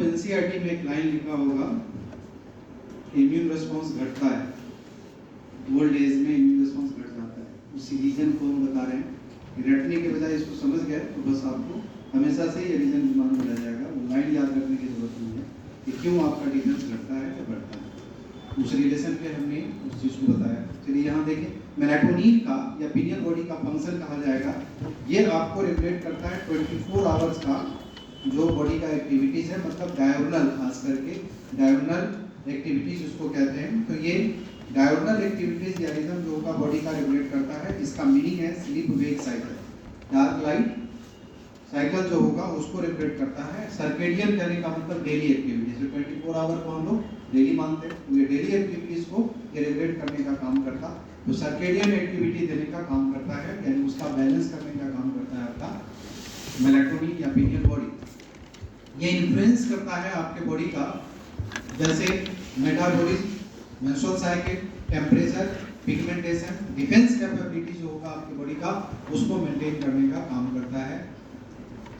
एनसीईआरटी में एक लाइन लिखा होगा, इम्यून रिस्पॉन्स घटता है, ओल्ड एज में इम्यून रिस्पॉन्स घट जाता है। उसी रीजन को हम बता रहे हैं कि रटने के बजाय इसको समझ गए तो बस आपको हमेशा से ये रीजन दिमाग में रह जाएगा। वो लाइन याद रखने की जरूरत नहीं है कि क्यों आपका डिफरेंस घटता है या बढ़ता है। उस रिलेशन पे हमने उस चीज़ को बताया। चलिए यहाँ देखें, मेलाटोनिन का या पिनियन बॉडी का फंक्शन कहा जाएगा, ये आपको रेगुलेट करता है 24 आवर्स का जो बॉडी का एक्टिविटीज है, मतलब डायगोनल, खास करके डायगोनल एक्टिविटीज उसको कहते हैं। तो ये डायगोनल एक्टिविटीज या रिदम जो का बॉडी का रेगुलेट करता है, इसका मीनिंग है sleep wake cycle, dark light cycle जो होगा उसको रेगुलेट करता है। सर्केडियन कहने का मतलब डेली एक्टिविटीज, जो 24 आवर को हम लोग डेली मानते हैं, तो ये डेली एक्टिविटीज को ये रेगुलेट करने का काम करता है। तो सर्केडियन एक्टिविटी देने का काम करता है, यानी उसका बैलेंस करने का काम करता है आपका मेलाटोनिन या पिनियन बॉडी। ये इन्फ्लुएंस करता है आपके बॉडी का, जैसे metabolism, menstrual cycle, temperature, pigmentation, defence capability जो होगा आपकी बॉडी का, उसको मेंटेन करने का काम करता है।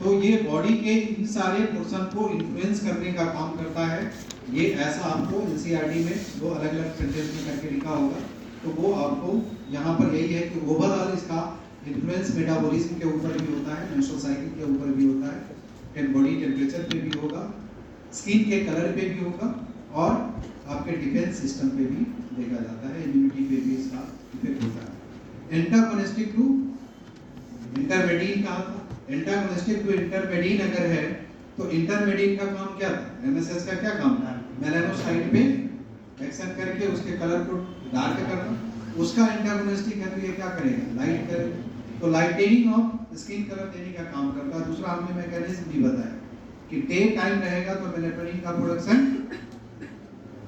तो ये बॉडी के इन सारे पोर्शन को इन्फ्लुएंस करने का काम करता है। ये ऐसा आपको एनसीईआरटी में दो अलग-अलग सेंटेंस में करके लिखा होगा, तो वो आपको यहाँ पर यही है कि ओवरऑल इसका इन्फ्लुएंस मेटाबॉलिज्म के ऊपर भी होता है, मेंस्ट्रुअल साइकिल के ऊपर भी होता है, बॉडी टेम्परेचर पे भी होगा, स्किन के कलर पे भी होगा और आपके डिफेंस सिस्टम पे भी देखा जाता है, इम्यूनिटी पे भी इसका इफेक्ट होता है। एंटागोनिस्टिक टू इंटरमेडिएट कहा था, एंटागोनिस्टिक टू इंटरमेडिएट अगर है तो इंटरमेडिएट का काम क्या था, एमएसएस का क्या काम था, मेलानोसाइट पे एक्शन करके उसके कलर को डार्क करना। उसका एंटागोनिस्टिक है तो ये क्या करेगा, लाइट करेगा, तो लाइटनिंग ऑफ स्किन कलर देने का काम करता है। दूसरा हमने मैकेनिज्म भी बताया कि डे टाइम रहेगा तो मेलाटोनिन का प्रोडक्शन,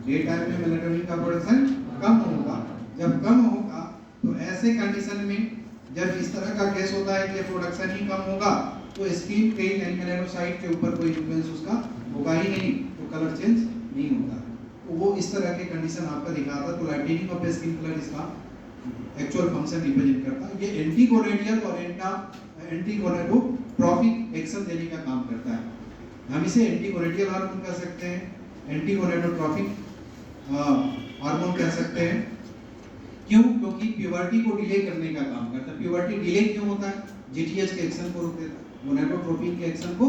डे टाइम में मेलाटोनिन का प्रोडक्शन कम होगा। जब कम होगा तो ऐसे कंडीशन में जब इस तरह का केस होता है कि प्रोडक्शन ही कम होगा तो स्किन के यानी मेलानोसाइट के ऊपर कोई इन्फ्लुएंस उसका होगा ही नहीं, तो कलर चेंज नहीं होता। तो वो इस तरह के कंडीशन आपका दिखाता है। तो लाइटनिंग ऑफ स्किन कलर इसका एक्चुअल फंक्शन रिप्रेजेंट करता है। ये एंटीकोनेडियल और एंटीकोनेडोट्रोपिक एक्शन देने का काम करता है। हम इसे एंटीकोनेडियल हार्मोन कह सकते हैं, एंटीकोनेडोट्रोपिक हार्मोन कह सकते हैं। क्यों? क्योंकि प्यूबर्टी को डिले करने का काम करता है। प्यूबर्टी डिले क्यों होता है? जीटीएच के एक्शन को रोक देता है, गोनाडोट्रोपिन के एक्शन को,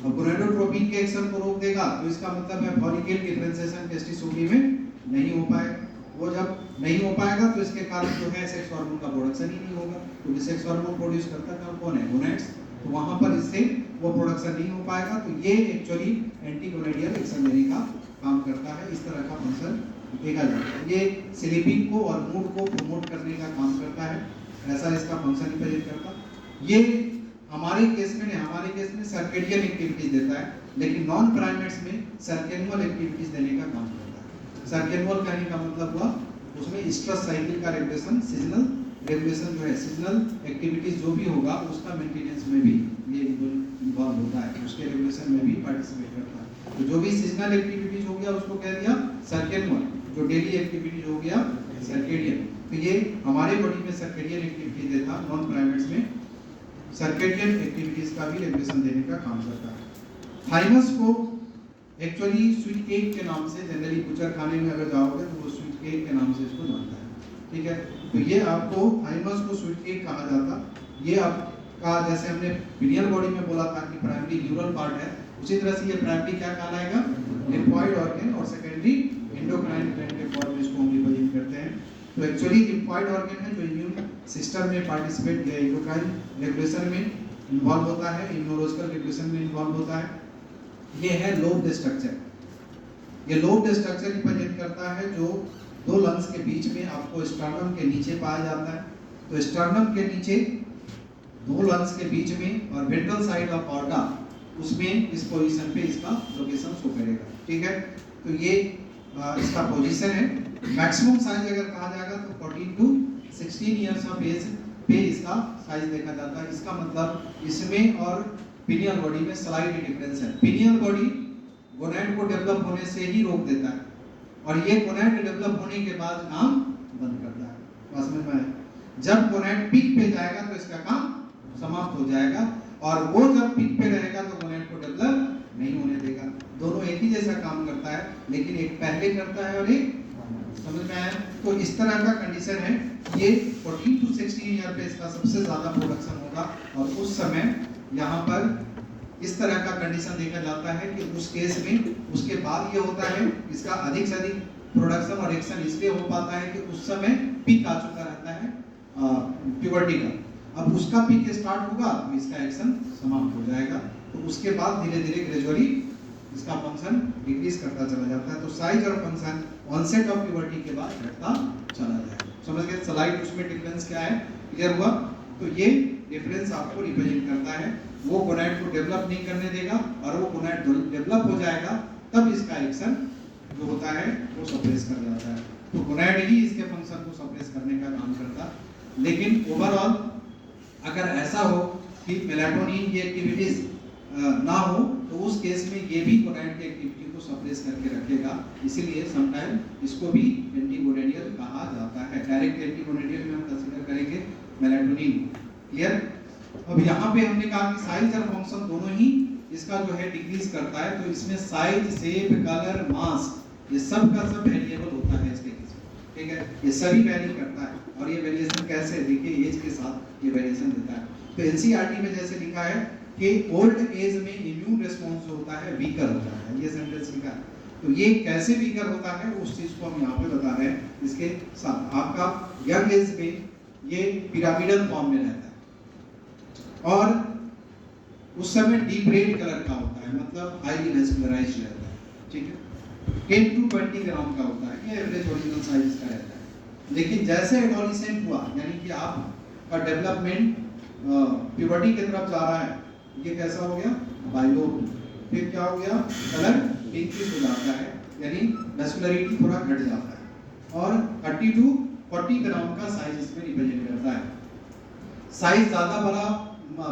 और गोनाडोट्रोपिन के एक्शन को रोक देगा तो इसका मतलब है फॉलिकल डिफरेंशिएशन टेस्टिस ओवरी में नहीं हो पाएगा। वो जब नहीं हो पाएगा तो इसके कारण जो है सेक्स हार्मोन का प्रोडक्शन ही नहीं होगा, क्योंकि सेक्स हार्मोन प्रोड्यूस करता कौन है, गोनेड्स, तो वहां पर इससे वो प्रोडक्शन नहीं हो पाएगा। तो ये एक्चुअली एंटीगोनेडियल एक्शन देने का काम करता है। इस तरह का फंक्शन देखा जाता है। ये स्लीपिंग को और मूड को प्रमोट करने का काम करता है, ऐसा इसका फंक्शन रिप्रेजेंट करता है। ये हमारे केस में सर्केडियन एक्टिविटीज देता है, लेकिन नॉन प्राइमेट्स में सर्केनुअल एक्टिविटीज देने का काम करता है। सर्केनुअल कहने का मतलब हुआ उसमें स्ट्रेस साइकिल का रेगुलेशन, सीजनल रेगुलेशन जो है, सीजनल एक्टिविटीज जो भी होगा उसका मेंटेनेंस में भी ये इन्वॉल्व होता है, उसके रेगुलेशन में भी पार्टिसिपेट करता है। तो जो भी सीजनल एक्टिविटीज हो गया उसको कह दिया सर्केनुअल, जो डेली एक्टिविटीज हो गया सर्केडियन। तो ये हमारे बॉडी में सर्केडियन एक्टिविटीज देता, नॉन प्राइमेट्स में सर्केडियन एक्टिविटीज का भी रेगुलेशन देने का काम करता है। थाइमस को एक्चुअली स्वीट केक के नाम से, जनरली बुचर खाने में अगर जाओगे तो वो स्वीट केक के नाम से इसको जानता है, ठीक है। तो ये आपको थाइमस को स्वीट केक कहा जाता। ये आपका, जैसे हमने पिनियल बॉडी में बोला था कि प्राइमरी न्यूरल पार्ट है, उसी तरह से ये प्राइमरी क्या कहलाएगा, लिम्फॉइड ऑर्गन, और सेकेंडरी एंडोक्राइन ग्लैंड के फॉर्म में इसको हम रिप्रेजेंट करते हैं। तो एक्चुअली लिम्फॉइड ऑर्गन है जो इम्यून सिस्टम में पार्टिसिपेट या एंडोक्राइन रेगुलेशन में इन्वॉल्व होता है, इम्यूनोलॉजिकल रेगुलेशन में इन्वॉल्व होता है। ये है लोब स्ट्रक्चर। ये लोब स्ट्रक्चर रिप्रेजेंट करता है जो दो लंग्स के बीच में आपको स्टर्नम के नीचे पाया जाता है। तो स्टर्नम के नीचे दो लंग्स के बीच में और वेंट्रल साइड ऑफ ऑर्टा, उसमें इस पोजीशन पे इसका लोकेशन शो करेगा, ठीक है। तो ये इसका पोजीशन है। मैक्सिमम साइज अगर कहा जाएगा तो 14 टू 16 इयर्स ऑफ एज पे इसका साइज देखा जाता है। इसका मतलब इसमें और पिनियल बॉडी में स्लाइट डिफरेंस है। पिनियल बॉडी गोनैड को डेवलप होने से ही रोक देता है, और ये गोनैड डेवलप होने के बाद काम बंद करता है। बस में जब गोनैड पीक पे जाएगा तो इसका काम समाप्त हो जाएगा, और वो जब पीक पे रहेगा तो गोनैड को डेवलप नहीं होने देगा। दोनों जैसा काम करता है, लेकिन एक पहले करता है और एक समझ में आया। तो इस तरह का कंडीशन है, ये 14 to 16 ईयर पे इसका सबसे ज्यादा प्रोडक्शन होगा। और उस समय यहाँ पर इस तरह का कंडीशन देखा जाता है कि उस केस में उसके बाद ये होता है, इसका अधिक से अधिक प्रोडक्शन और एक्शन इसलिए हो पाता है कि उस समय पीक आ चुका रहता है प्यूबर्टी का। अब उसका पीक स्टार्ट होगा तो इसका एक्शन समाप्त हो जाएगा। तो उसके बाद धीरे धीरे ग्रेजुअली इसका फंक्शन डिक्रीज करता चला जाता है। तो साइज और फंक्शन ऑनसेट ऑफ प्यूबर्टी के बाद घटता चला जाएगा। समझ गए स्लाइड उसमें डिफरेंस क्या है, क्लियर हुआ। तो ये डिफरेंस आपको रिप्रेजेंट करता है, वो गोनैड को डेवलप नहीं करने देगा और वो गोनैड डेवलप हो जाएगा तब इसका एक्शन जो होता है वो सप्रेस कर जाता है। तो गोनैड ही इसके फंक्शन को सप्रेस करने का काम करता है। लेकिन ओवरऑल अगर ऐसा हो कि मेलाटोनिन की एक्टिविटीज ना हो तो उस केस में ये भी गोनैड की एक्टिविटी को सप्रेस करके रखेगा। इसीलिए समटाइम इसको भी एंटीगोनेडियल कहा जाता है। डायरेक्ट एंटीगोनेडियल में हम कंसीडर करेंगे मेलाटोनिन, क्लियर। अब यहाँ पे हमने कहा कि साइज और फंक्शन दोनों ही इसका जो है डिक्रीज करता है। तो इसमें साइज, शेप, कलर, मास ये सब का सब वेरिएबल होता है इसके केस में, ठीक है। ये सभी वेरी करता है और ये वेरिएशन कैसे, देखिए एज के साथ ये वेरिएशन देता है। तो एनसीईआरटी में जैसे लिखा है कि ओल्ड एज में इम्यून रिस्पांस जो होता है वीकर होता है, ये सेंटेंस लिखा है। तो ये कैसे वीकर होता है उस चीज को हम यहाँ पे बता रहे हैं। इसके साथ आपका यंग एज में ये पिरामिडल फॉर्म में रहता है और उस समय डीप रेड कलर का होता है, मतलब हाईली वेस्कुलराइज्ड रहता है, ठीक है। 10 to 20 ग्राम का होता है, ये एवरेज ओरिजिनल साइज का रहता है। लेकिन जैसे एडोलेसेंट हुआ, यानी कि आपका डेवलपमेंट प्यूबर्टी की तरफ जा रहा है, ये कैसा हो गया, बाइलोब। फिर क्या हो गया, कलर पिंकिश हो जाता है, यानी वेस्कुलरिटी थोड़ा घट जाता है। और 30 to 40 ग्राम का साइज इसमें रिप्रेजेंट करता है। साइज ज्यादा बड़ा,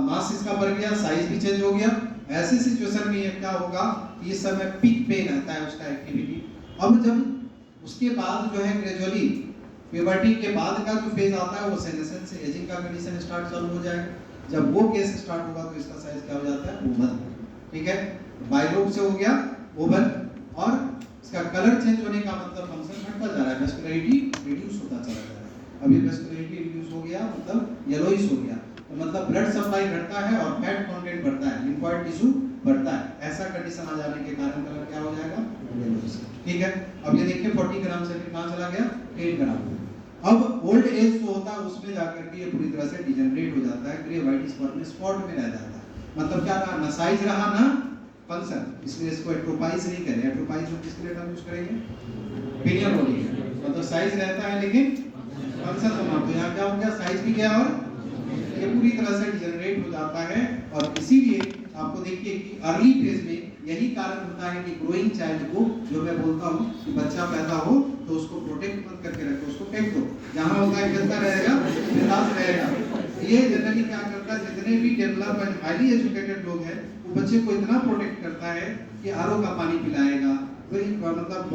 मास इसका बढ़ गया, साइज भी चेंज हो गया। ऐसे सिचुएशन में ये क्या होगा, इस समय पीक पे रहता है उसका एक्टिविटी। अब जब उसके बाद जो है ग्रेजुअली प्यूबर्टी के बाद का जो फेज आता है वो सेनेसेंस से एजिंग का कंडीशन स्टार्ट चालू हो जाएगा। जब वो केस स्टार्ट होगा तो इसका साइज क्या हो जाता है, ओवल, ठीक है। बाइलोब से हो गया ओवल और इसका कलर चेंज होने का मतलब फंक्शन घटता जा रहा है, वेस्कुलरिटी रिड्यूस होता चला जा रहा है। अभी वेस्कुलरिटी रिड्यूस हो गया मतलब येलोइश हो गया, तो मतलब ब्लड सप्लाई घटता है और फैट कंटेंट बढ़ता है, लिम्फोइड टिश्यू बढ़ता है। ऐसा कंडीशन आ जाने के कारण कलर क्या हो जाएगा, येलोइश, ठीक है। अब ये देखिए 40 ग्राम से फिर कहां चला गया, 10 ग्राम। अब ओल्ड एज जो होता है उसमें जाकर के ये पूरी तरह से डिजेनरेट हो जाता है, ग्रे व्हाइट स्पॉट में रह जाता है। मतलब क्या रहा, ना साइज रहा ना फंक्शन, इसलिए इसको एट्रोपाइज नहीं करें। एट्रोपाइज में किसके लिए हम यूज करेंगे, पीनियल बॉडी है, मतलब साइज रहता है लेकिन फंक्शन समाप्त। तो यहाँ क्या हो गया, साइज भी गया और ये पूरी तरह से डिजेनरेट हो जाता है। और इसीलिए आपको देखिए कि अर्ली फेज में यही कारण होता है कि ग्रोइंग चाइल्ड को, जो मैं बोलता हूँ कि बच्चा पैदा हो तो उसको प्रोटेक्ट मत करके रखो, उसको फेंक दो, जहाँ होगा खेलता रहेगा, बिंदास रहेगा। ये जनरली क्या करता है, जितने भी डेवलप एंड हाईली एजुकेटेड लोग हैं वो बच्चे को इतना प्रोटेक्ट करता है कि आरओ का पानी पिलाएगा, मतलब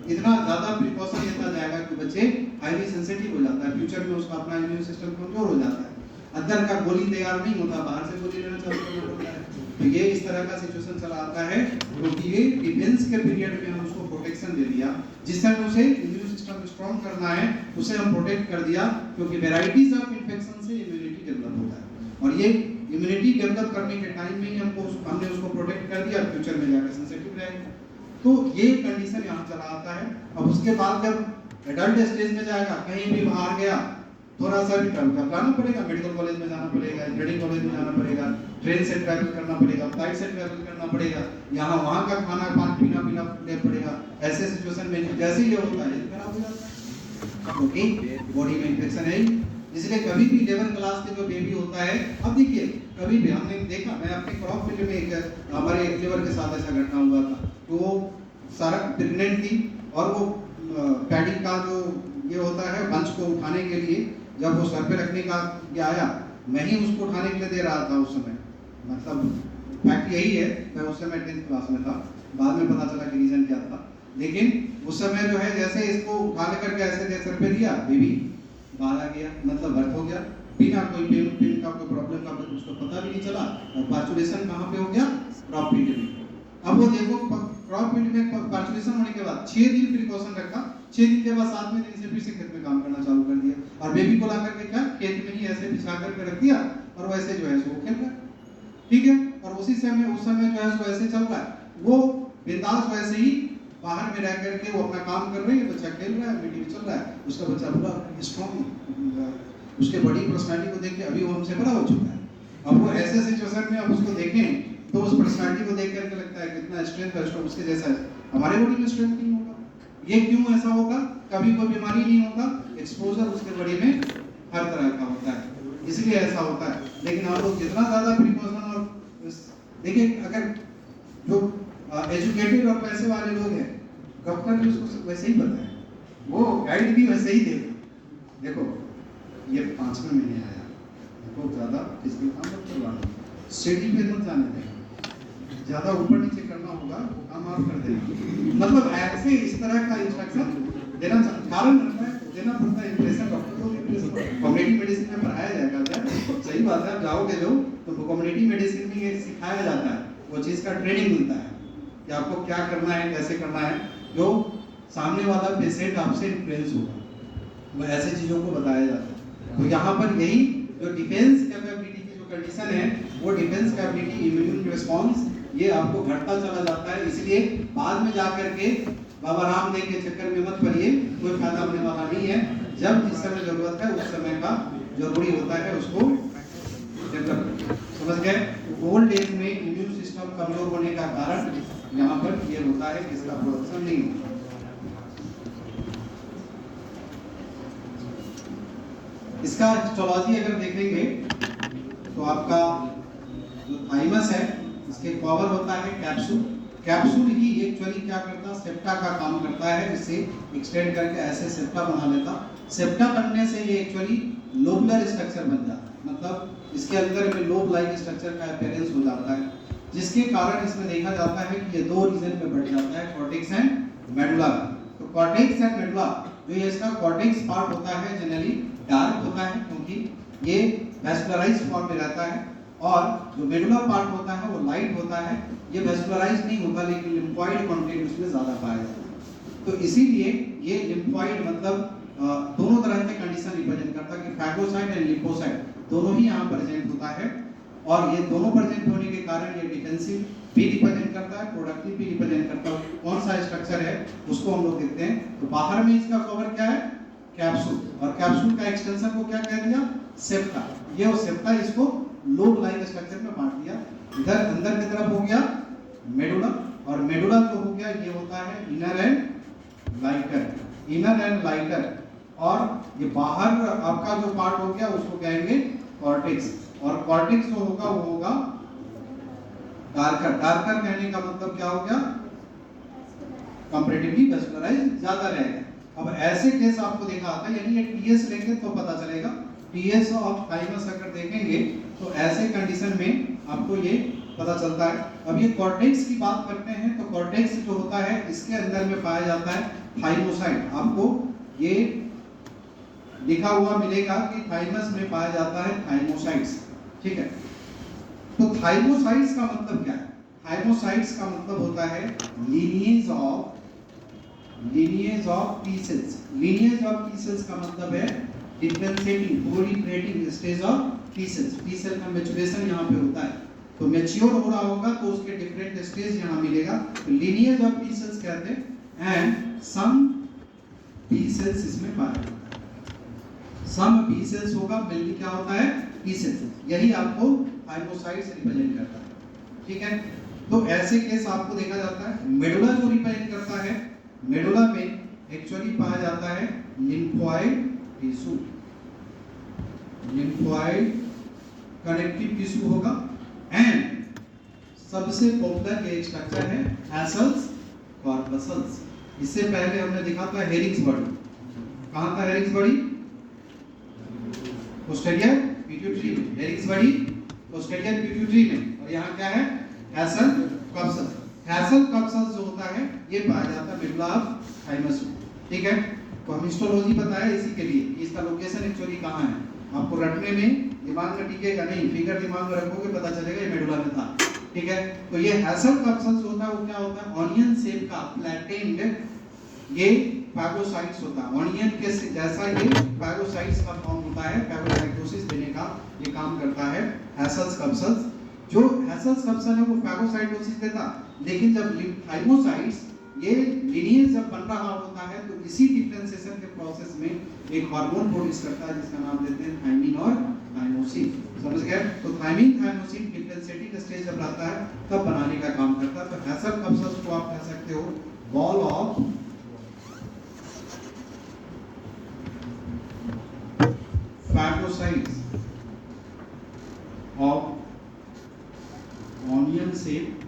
इतना ज्यादा प्रिकॉशन लेता जाएगा कि बच्चे हाईली सेंसिटिव हो जाता है, फ्यूचर में उसका अपना इम्यून सिस्टम कमजोर हो जाता है, अंदर का गोली तैयार नहीं होता, बाहर से गोली लेना चालू करना पड़ता है। तो ये इस तरह का सिचुएशन चला आता है, क्योंकि ये डिफेंस के पीरियड में हम उसको प्रोटेक्शन दे दिया। जिस समय उसे इम्यून सिस्टम स्ट्रॉन्ग करना है उसे हम प्रोटेक्ट कर दिया, क्योंकि वेराइटीज ऑफ इन्फेक्शन से इम्यूनिटी डेवलप होता है और ये इम्यूनिटी डेवलप करने के टाइम में ही हमने उसको प्रोटेक्ट कर दिया, फ्यूचर में जाकर सेंसिटिव रहेगा। तो ये कंडीशन यहाँ चला आता है। अब उसके बाद जब एडल्ट स्टेज में जाएगा, कहीं भी बाहर गया, थोड़ा सा भी जाना पड़ेगा, मेडिकल कॉलेज में जाना पड़ेगा, इंजीनियरिंग कॉलेज में जाना पड़ेगा, ट्रेन से ट्रैवल करना पड़ेगा, फ्लाइट से ट्रैवल करना पड़ेगा, यहाँ वहाँ का खाना पानी पीना पड़ेगा। ऐसे सिचुएशन में जैसे ही ये होता है खराब हो जाता है, क्योंकि बॉडी में इन्फेक्शन है। इसलिए कभी भी लेबर क्लास के जो बेबी होता है, अब देखिए कभी भी हमने देखा, मैं अपने क्रॉप फील्ड में हमारे एक लेबर के साथ ऐसा घटना हुआ था, तो वो सारा प्रेग्नेंट थी और वो पैडी का जो ये होता है बंच को उठाने के लिए जब वो सर पे रखने का आया, मैं ही उसको उठाने के लिए दे रहा था उस समय। मतलब फैक्ट यही है, मैं उस समय 10th क्लास में था, बाद में पता चला कि रीजन क्या था। लेकिन उस समय जो है जैसे इसको उठा लेकर के ऐसे सर पे लिया, बेबी बाहर आ गया, मतलब बर्थ हो गया, बिना कोई पेन का कोई प्रॉब्लम का उसको पता भी नहीं चला। और पार्चुलेशन कहाँ पे हो गया, क्रॉप फील्ड में। अब वो देखो क्रॉप फील्ड में पार्चुलेशन होने के बाद 6 दिन प्रिकॉशन रखा, 6 दिन के बाद 7वें दिन से फिर से खेत में काम करना चालू कर दिया, और बेबी को लाकर के क्या खेत में ही ऐसे बिछा करके रख दिया, और वैसे जो है वो खेल रहा है, ठीक है। और उस समय जो है वो ऐसे चल रहा है, वो बिंदास वैसे ही बाहर में रह करके वो अपना काम कर रही है, बच्चा खेल रहा है, मीटिंग चल रहा है, उसका बच्चा पूरा स्ट्रॉन्ग, उसके बड़ी पर्सनालिटी को देख के अभी वो हमसे बड़ा हो चुका है। अब वो ऐसे सिचुएशन में अब उसको देखें तो उस पर्सनालिटी को देख करके लगता है कितना स्ट्रेंथ है, उसको उसके जैसा है। हमारे बॉडी में स्ट्रेंथ नहीं होगा, ये क्यों ऐसा होगा? कभी कोई बीमारी नहीं होता, एक्सपोजर उसके बॉडी में हर तरह का होता है, इसलिए ऐसा होता है। लेकिन आप लोग जितना ज्यादा प्रिकॉशन और देखिए, अगर जो एजुकेटेड और पैसे वाले लोग हैं, डॉक्टर भी उसको वैसे ही बताए, वो गाइड भी वैसे ही देगा। देखो ये 5वें महीने आया, देखो ज्यादा फिजिकल काम मत करवाना, सीढ़ी पे मत जाने देना, ज्यादा ऊपर नीचे करना होगा वो काम आप कर देना, मतलब ऐसे इस तरह का इंस्ट्रक्शन देना कारण देना पड़ता है। इंप्रेशन डॉक्टर को इंप्रेशन कम्युनिटी मेडिसिन में पढ़ाया जाएगा क्या? सही बात है, आप जाओगे जो तो कम्युनिटी मेडिसिन में ये सिखाया जाता है, वो चीज का ट्रेनिंग मिलता है कि आपको क्या करना है, कैसे करना है, जो सामने वाला पेशेंट आपसे इन्फ्लुएंस होगा, वो ऐसे चीजों को बताया जाता है। तो यहाँ पर यही जो डिफेंस कैपेबिलिटी की जो कंडीशन है, वो डिफेंस कैपेबिलिटी, इम्यून रिस्पॉन्स, ये आपको घटता चला जाता है। इसलिए बाद में जाकर के बाबा रामदेव के चक्कर में मत पड़िए, कोई फायदा होने वाला नहीं है। जब जिस समय जरूरत है उस समय का जरूरी होता है, उसको डेवलप, समझ गए? ओल्ड एज में इम्यून सिस्टम कमजोर होने का कारण यहाँ पर ये होता है कि इसका प्रोडक्शन नहीं होता। इसका हिस्टोलॉजी अगर देखेंगे तो आपका जो थाइमस है, इसके कवर होता है कैप्सूल, कैप्सूल ही एक्चुअली क्या करता है, सेप्टा का काम करता है, इसे एक्सटेंड करके ऐसे सेप्टा बना लेता। सेप्टा बनने से ये एक्चुअली लोबुलर स्ट्रक्चर बन जाता है, मतलब इसके अंदर में लोब लाइक स्ट्रक्चर का अपीयरेंस हो जाता है, जिसके कारण इसमें देखा जाता है कि ये दो रीजन में बढ़ जाता है, कॉर्टेक्स एंड मेडुला। तो कॉर्टेक्स एंड मेडुला जो ये इसका कॉर्टेक्स पार्ट होता है जनरली डार्क होता है, क्योंकि ये वेस्कुलराइज्ड फॉर्म में रहता है, और जो मेडुला पार्ट होता है वो लाइट होता है, ये वेस्कुलराइज्ड नहीं होता, लेकिन लिम्फॉइड कंटेंट उसमें ज्यादा पाया जाता है। तो इसीलिए ये लिम्फॉइड मतलब दोनों तरह के कंडीशन रिप्रेजेंट करता है कि फैगोसाइट एंड लिम्फोसाइट दोनों ही यहाँ प्रेजेंट होता है, और ये दोनों प्रेजेंट होने के कारण ये डिफेंसिव भी रिप्रेजेंट करता है, प्रोडक्टिव भी रिप्रेजेंट करता है। कौन सा स्ट्रक्चर है उसको हम लोग देखते हैं। तो बाहर में इसका कवर क्या है, कैप्सूल, और कैप्सूल का एक्सटेंशन को क्या कह दिया, सेप्टा। ये वो सेप्टा इसको लोब लाइक स्ट्रक्चर में बांट दिया। इधर अंदर की तरफ हो गया मेडुला, और मेडुला जो हो गया ये होता है inner and lighter, inner and lighter, और ये बाहर आपका जो पार्ट हो गया उसको कहेंगे कॉर्टेक्स, और कॉर्टेक्स जो होगा वो होगा डार्कर। डार्कर कहने का मतलब क्या हो गया, कंपैरेटिवली वेस्कुलराइज्ड ज्यादा रहेगा। अब ऐसे केस आपको देखा आता है, यानी ये टीएस लेंगे तो पता चलेगा, टीएस ऑफ थाइमस अगर देखेंगे तो ऐसे कंडीशन में आपको ये पता चलता है। अब ये कॉर्टेक्स की बात करते हैं, तो कॉर्टेक्स जो होता है इसके अंदर में पाया जाता है थाइमोसाइट। आपको ये लिखा हुआ मिलेगा कि थाइमस में पाया जाता है थाइमोसाइट्स, ठीक है। तो थाइमोसाइट्स का मतलब क्या है? थाइमोसाइट्स का मतलब होता है lineage of T cells. Lineage of T cells का मतलब है differentiating proliferating stage of T cells. T cell का मैच्योरेशन यहाँ पे होता है, तो मैच्योर हो रहा होगा तो उसके डिफरेंट स्टेज यहाँ मिलेगा, तो लीनिएज ऑफ टी सेल्स कहते हैं। एंड सम टी सेल्स इसमें पाया जाता है, सम टी सेल्स होगा, मेनली क्या होता है टी सेल्स, यही आपको थाइमोसाइट्स रिप्रेजेंट करता है, ठीक है। तो ऐसे केस आपको देखा जाता है। मेडुला जो रिप्रेजेंट करता है, मेडुला में एक्चुअली पाया जाता है lymphoid tissue, lymphoid connective tissue होगा। एंड सबसे पॉपुलर ये स्ट्रक्चर है एसल्स कॉर्पसल्स। इससे पहले हमने देखा था हेरिंग्स बॉडी, कहाँ था हेरिंग्स बॉडी, पोस्टीरियर पिट्यूटरी में, हेरिंग्स बॉडी पोस्टीरियर पिट्यूटरी में, और यहाँ क्या है एसल कॉर्पसल्स। एसल कॉर्पसल्स जो होता है ये पाया जाता है मेडुला ऑफ थाइमस में, ठीक है। तो हम हिस्टोलॉजी बताया इसी के लिए कि इसका लोकेशन एक्चुअली कहाँ है, आपको रटने में दिमाग में टिकेगा नहीं, फिगर दिमाग में रखोगे पता चलेगा ये मेडुला में था, ठीक है। तो ये हैसल कप्सल्स होता है, वो क्या होता है, ऑनियन शेप का फ्लैटेंड ये फैगोसाइट्स होता है। ऑनियन के जैसा ये फैगोसाइट्स का फॉर्म होता है, फैगोसाइटोसिस देने का ये काम करता है हैसल्स कप्सल्स। जो हैसल्स कप्सल है वो फैगोसाइटोसिस देता, लेकिन जब थाइमोसाइट्स ये लिनिएज जब बन रहा होता है तो इसी डिफरेंशिएशन के प्रोसेस में एक हार्मोन प्रोड्यूस करता है जिसका नाम देते हैं थायमिन और थाइमोसिन। समझ गए? तो थायमिन थाइमोसिन डिफरेंशिएटिंग स्टेज जब रहता है तब बनाने का काम करता है। तो हैसल कप्सल्स को आप कह सकते हो ball of phagocytes of onion shaped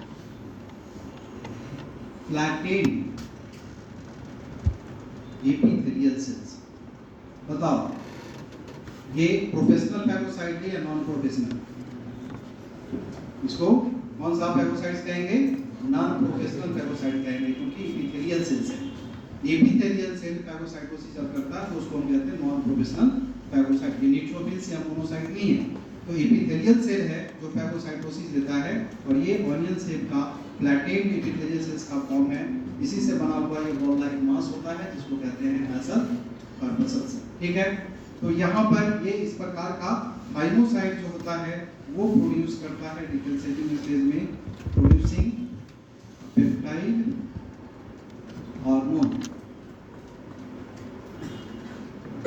flattened epithelial cells। बताओ ये प्रोफेशनल फैगोसाइट है या नॉन प्रोफेशनल? इसको कौन सा फैगोसाइट्स कहेंगे? नॉन प्रोफेशनल फैगोसाइट कहेंगे, क्योंकि इपीथेलियल सेल्स है। एपिथेलियल सेल फैगोसाइटोसिस जब करता है तो उसको हम कहते हैं नॉन प्रोफेशनल फैगोसाइट। ये न्यूट्रोफिल्स या मोनोसाइट नहीं है। तो एपिथेलियल सेल है जो फैगोसाइटोसिस देता है, और ये ऑनियन शेप का फ्लैटेंड एपिथेलियल सेल्स का फॉर्म है। इसी से बना हुआ ये बॉल लाइक मास होता है जिसको कहते हैं हैसल कप्सल्स। ठीक है। तो यहाँ पर ये इस प्रकार का थाइमोसाइट जो होता है वो प्रोड्यूस करता है डिफरेंशिएटिंग स्टेज में, प्रोड्यूसिंग पेप्टाइड हार्मोन।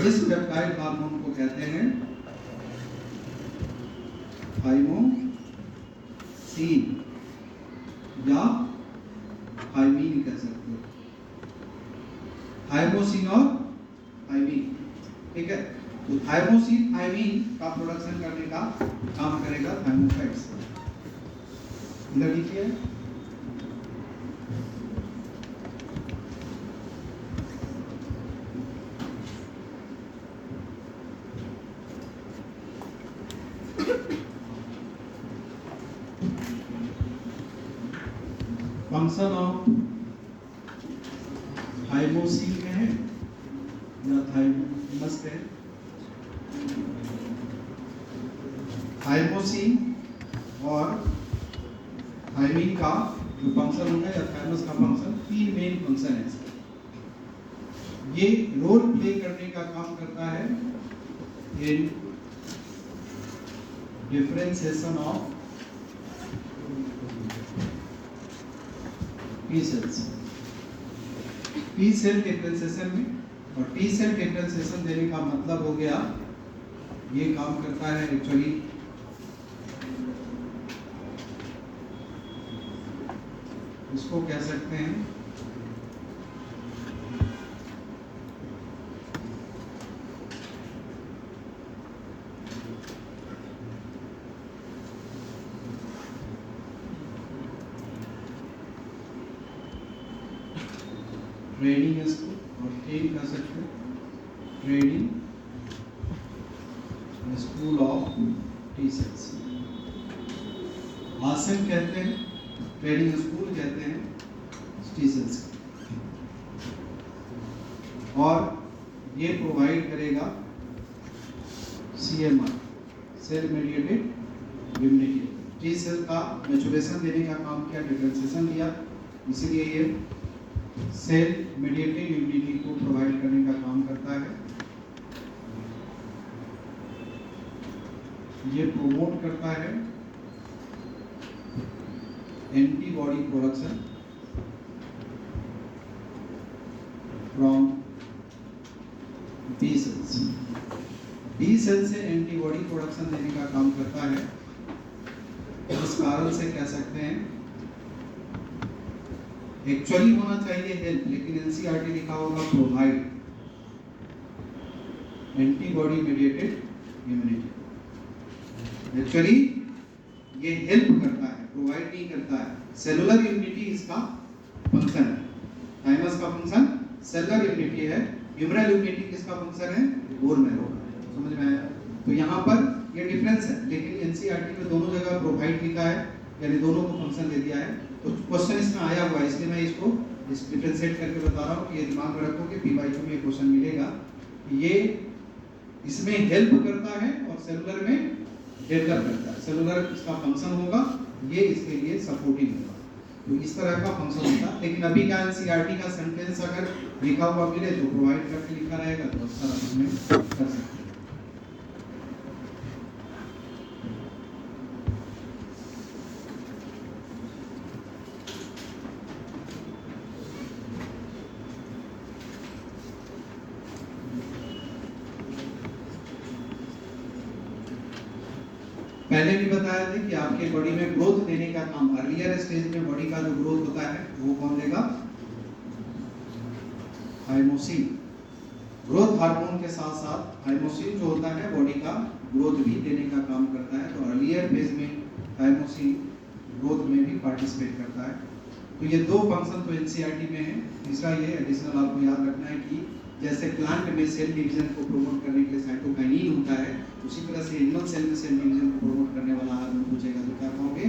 इस पेप्टाइड हार्मोन को कहते हैं थाइमोसिन या थायमीन कह सकते हो, थाइमोसिन और थायमीन। ठीक है। तो थाइमोसिन थायमीन का प्रोडक्शन करने का काम करेगा थाइमोसाइट्स। इधर लिखिए फंक्शन ऑफ थाइमोसिन है या थाइमस है। थाइमोसिन और थायमीन का जो फंक्शन होगा या थाइमस का फंक्शन, तीन मेन फंक्शन है। ये रोल प्ले करने का काम करता है in differentiation of T cells, T cell differentiation में। और टी सेल डिफरेंशिएशन देने का मतलब हो गया, ये काम करता है एक्चुअली इसको कह सकते हैं ट्रेनिंग, इसको और ट्रेन कर सकते हैं training school of T sales. आसन कहते हैं, ट्रेनिंग स्कूल कहते हैं टी सेल्स। और ये प्रोवाइड करेगा CMR, cell mediated immunity. T cell का मैच्योरेशन देने का काम किया, डिफरेंशिएशन दिया, इसीलिए ये सेल मेडिएटेड इम्यूनिटी को प्रोवाइड करने का काम करता है। ये प्रोमोट करता है antibody production from B cells. B cell से एंटीबॉडी प्रोडक्शन देने का काम करता है। इस कारण से कह सकते हैं एक्चुअली होना चाहिए हेल्प, लेकिन एनसीईआरटी लिखा होगा provide antibody mediated immunity. Actually ये हेल्प करता है, प्रोवाइड नहीं करता है। सेलुलर इम्यूनिटी इसका फंक्शन है। थाइमस का फंक्शन सेलुलर इम्यूनिटी है, ह्यूमरल इम्यूनिटी किसका फंक्शन है? बोन मैरो का। समझ में आया? तो यहाँ पर ये डिफरेंस है, लेकिन एनसीईआरटी में दोनों जगह प्रोवाइड लिखा है, यानी दोनों को फंक्शन दे दिया है। तो क्वेश्चन इसमें आया हुआ है, इसलिए मैं इसको डिफरेंशिएट करके बता रहा हूँ कि ये दिमाग में रखो कि पीवाईक्यू में क्वेश्चन मिलेगा। ये इसमें हेल्प करता है और सेलुलर में डेवलप करता है। सेलुलर इसका फंक्शन होगा ये इसके लिए सपोर्टिंग होगा। तो इस तरह का फंक्शन होता है। लेकिन अभी का एनसीईआरटी का सेंटेंस अगर लिखा हुआ मिले तो प्रोवाइड करके लिखा रहेगा तो अच्छा उसमें कर सकते हैं। पहले भी बताया था कि आपके बॉडी में ग्रोथ देने का काम, अर्लियर स्टेज में बॉडी का जो ग्रोथ होता है वो कौन देगा? थाइमोसिन। ग्रोथ हार्मोन के साथ साथ थाइमोसिन जो होता है बॉडी का ग्रोथ भी देने का काम करता है। तो अर्लियर फेज में थाइमोसिन ग्रोथ में भी पार्टिसिपेट करता है। तो ये दो फंक्शन तो एनसीईआरटी में है। तीसरा ये एडिशनल आपको याद रखना है कि जैसे प्लांट में सेल डिवीजन को प्रमोट करने के लिए साइटोकाइनिन होता है, उसी तरह से एनिमल सेल में सेल डिवीजन को प्रमोट करने वाला हार्मोन पूछेगा तो क्या कहोगे?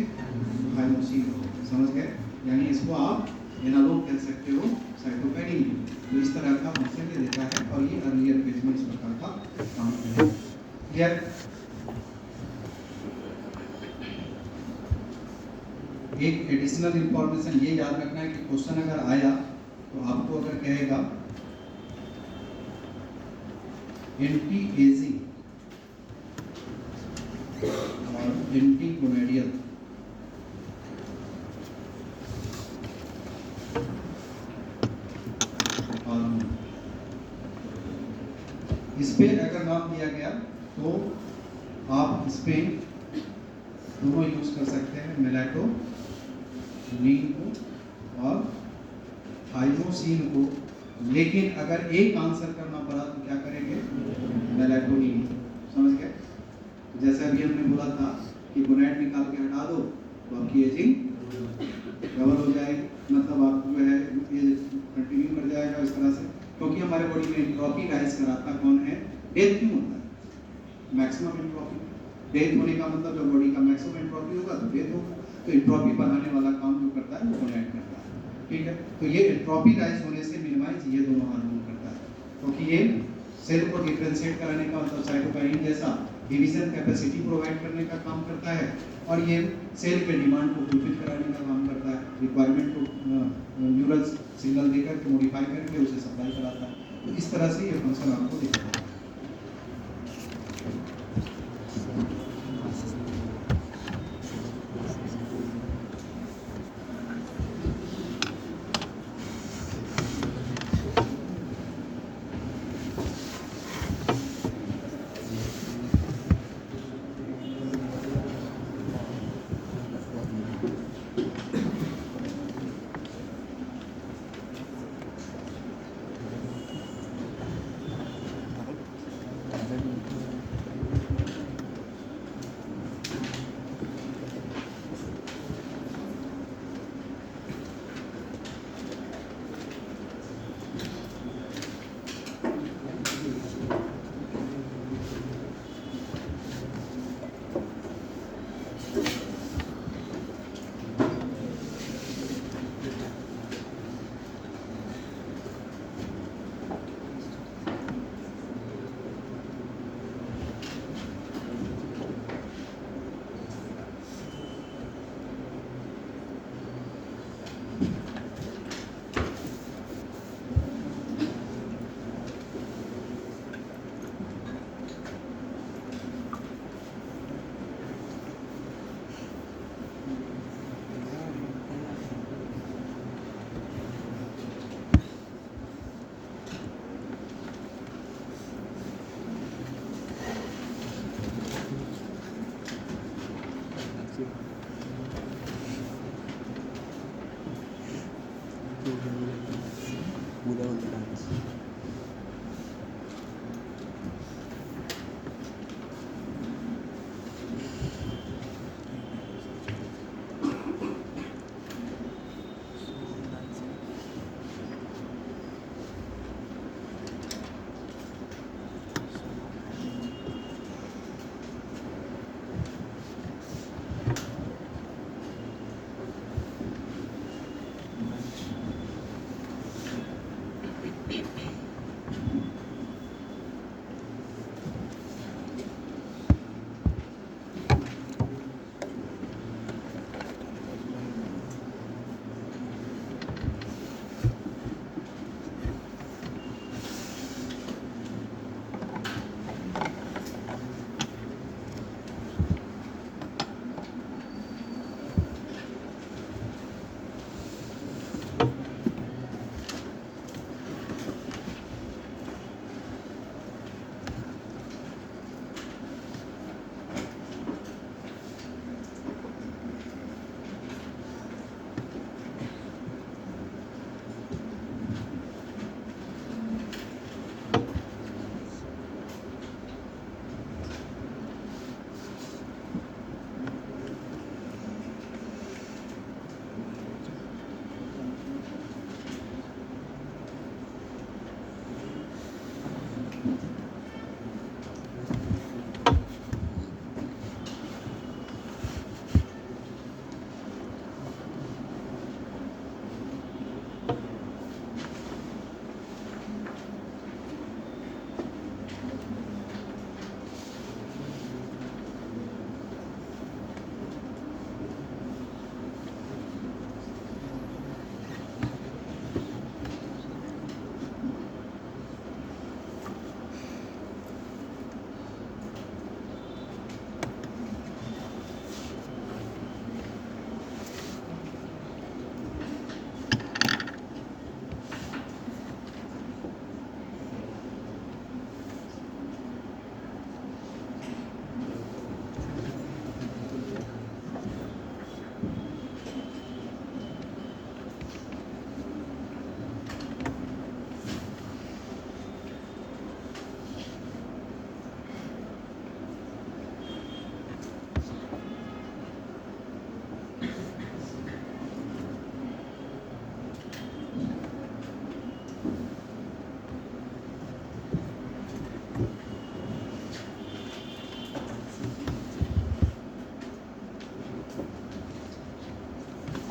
थाइमोसिन। समझ गए? यानी इसको आप एनालॉग कह सकते हो साइटोकाइनिन। तो इस तरह का फंक्शन ये देता है और ये अर्लियर फेज में इस प्रकार का काम करेगा। क्लियर? एक एडिशनल इंफॉर्मेशन ये याद रखना है कि क्वेश्चन अगर आया तो आपको अगर कहेगा एंटी एजिंग और एंटी गोनेडियल हार्मोन, इस पे अगर नाम दिया गया तो आप इस पे दोनों यूज कर सकते हैं, मेलाटोनिन को और थाइमोसिन को। लेकिन अगर एक आंसर करना पड़ा तो क्या करेंगे? मेलाटोनिन। समझ गए? जैसे अभी हमने बोला था कि गोनेड निकाल के हटा दो तो आपकी एजिंग डबल हो जाएगी, मतलब आप जो है ये कंटिन्यू कर जाएगा इस तरह से। क्योंकि हमारे बॉडी में एंट्रोपी राइज कराता कौन है? डेथ क्यों होता है? Maximum entropy. डेथ होने का मतलब जब बॉडी का मैक्सिमम एंट्रोपी होगा तो डेथ होगा। तो एंट्रोपी बढ़ाने वाला काम जो करता है वो गोनेड करता है। ठीक है? तो ये एंट्रोपी राइज होने से मिनिमाइज ये दोनों हार्मोन करता है, क्योंकि ये सेल को डिफरेंशिएट कराने का मतलब साइटोकाइनिन जैसा डिवीजन कैपेसिटी प्रोवाइड करने का काम करता है और ये सेल के डिमांड को फुलफिल कराने का काम करता है, रिक्वायरमेंट को न्यूरल सिग्नल देकर के मॉडिफाई करके उसे सप्लाई कराता है। तो इस तरह से ये फंक्शन आपको दिखता है।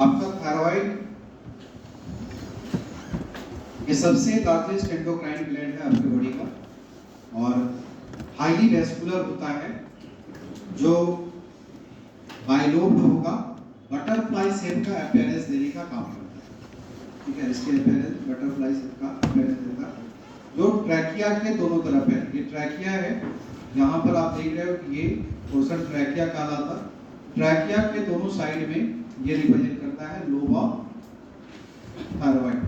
आपका थायराइड ये सबसे लार्जेस्ट एंडोक्राइन ग्लैंड है आपकी बॉडी का और हाईली वेस्कुलर होता है, जो बाइलोब्ड होगा, बटरफ्लाई शेप का अपीयरेंस देने का काम करता है। ठीक है, इसके अपीयरेंस बटरफ्लाई शेप का अपीयरेंस देता है, जो ट्रैकिया के दोनों तरफ है। ये ट्रैकिया है, यहाँ पर आप देख रहे हो कि ये पोर्शन ट्रैकिया कहलाता है। ट्रैकिया के दोनों साइड में ये रिप्रेजेंट करता है लोब ऑफ थायराइड।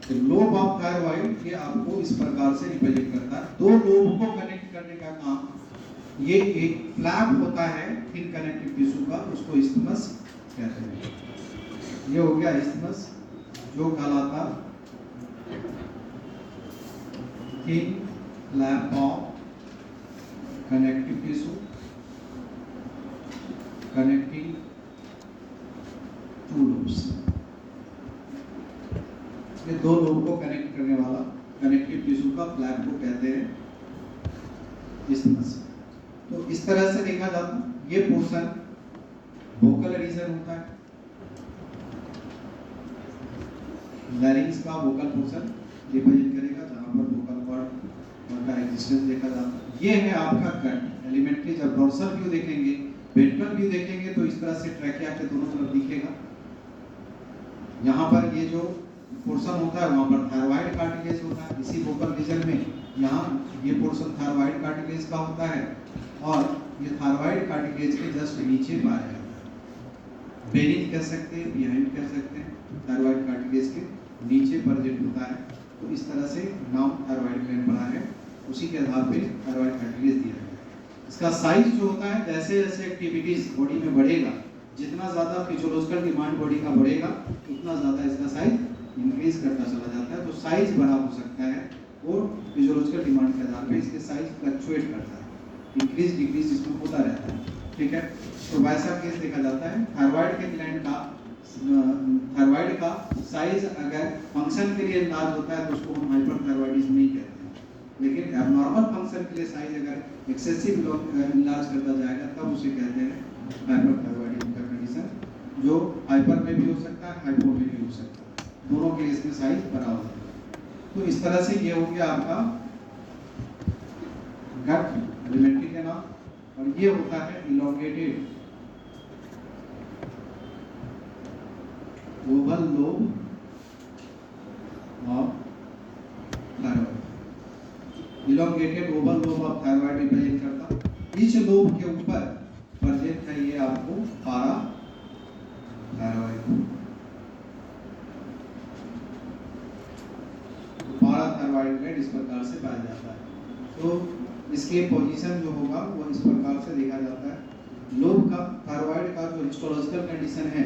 तो लोब ऑफ थायराइड ये आपको इस प्रकार से रिप्रेजेंट करता है। दो लोब को कनेक्ट करने का काम, ये एक फ्लैप होता है थिन कनेक्टिव टिश्यू का, उसको इस्थमस कहते हैं। ये हो गया इस्थमस, जो कहलाता thin flap of connective tissue connecting two lobes. ये दो लोब को कनेक्ट करने वाला कनेक्टिव टिश्यू का फ्लैप को कहते हैं इस्थमस। तो इस तरह से देखा जाता है ये पोर्शन वोकल रीजन होता है, लैरिंग्स का वोकल पोर्शन रिप्रेजेंट करेगा, जहां पर वोकल कॉर्ड का एग्जिस्टेंस देखा जाता है। ये है आपका गट एलिमेंट्री। जब डोर्सल व्यू देखेंगे, वेंट्रल व्यू देखेंगे तो इस तरह से ट्रैकिया के दोनों तरफ दिखेगा। यहाँ पर ये जो पोर्शन होता है वहाँ पर थायराइड कार्टिलेज होता है, इसी वोकल रीजन में यहाँ ये पोर्शन थायराइड कार्टिलेज का होता है और ये थायराइड कार्टिलेज के जस्ट नीचे पाया जाता है। बेनिथ कह सकते हैं, बिहाइंड कह सकते हैं, थायराइड कार्टिलेज के नीचे प्रेजेंट होता है। तो इस तरह से नाम थायराइड ग्लैंड पड़ा है, उसी के आधार पे थायराइड कार्टिलेज दिया गया है। इसका साइज जो होता है, जैसे जैसे एक्टिविटीज बॉडी में बढ़ेगा, जितना ज़्यादा फिजियोलॉजिकल डिमांड बॉडी का बढ़ेगा उतना ज़्यादा इसका साइज इंक्रीज करता चला जाता है। तो साइज बड़ा हो सकता है और फिजियोलॉजिकल डिमांड के आधार पर इसके साइज फ्लक्चुएट करता है, इंक्रीज डिक्रीज इसमें होता रहता है। ठीक है, तो वैसा केस देखा जाता है। थायराइड के ग्लैंड का थायराइड का साइज अगर फंक्शन के लिए इनलार्ज होता है तो उसको हम हाइपरथायराइडिज्म नहीं कहते हैं, लेकिन एबनॉर्मल फंक्शन के लिए साइज अगर एक्सेसिव इनलार्ज करता जाएगा तब उसे कहते हैं हाइपरथायराइडिज्म का कंडीशन, जो हाइपर में भी हो सकता है, हाइपो में भी हो सकता है, दोनों के इसमें साइज बड़ा होता है। तो इस तरह से ये हो गया आपका गट एलिमेंट्री के नाम। और ये होता है elongated Oval lobe of thyroid. Elongated Oval lobe of thyroid represent करता। इस लोब के ऊपर प्रेजेंट है ये आपको पारा थायराइड। पारा थायराइड ग्लैंड इस प्रकार से पाया जाता है। तो इसके पोजीशन जो होगा वो इस प्रकार से देखा जाता है। लोब का थायराइड का जो हिस्टोलॉजिकल कंडीशन है,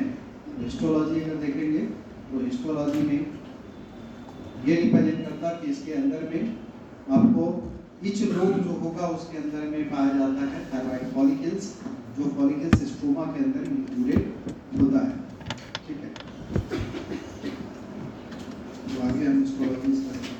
हिस्टोलॉजी अगर देखेंगे तो हिस्टोलॉजी में ये रिप्रेजेंट करता कि इसके अंदर में आपको इच लोब जो होगा उसके अंदर में पाया जाता है थायराइड फॉलिकल्स, जो फॉलिकल्स स्ट्रोमा के अंदर इंक्लूडेड होता है। ठीक है, तो आगे हम हिस्टोलॉजी करते हैं।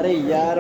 अरे यार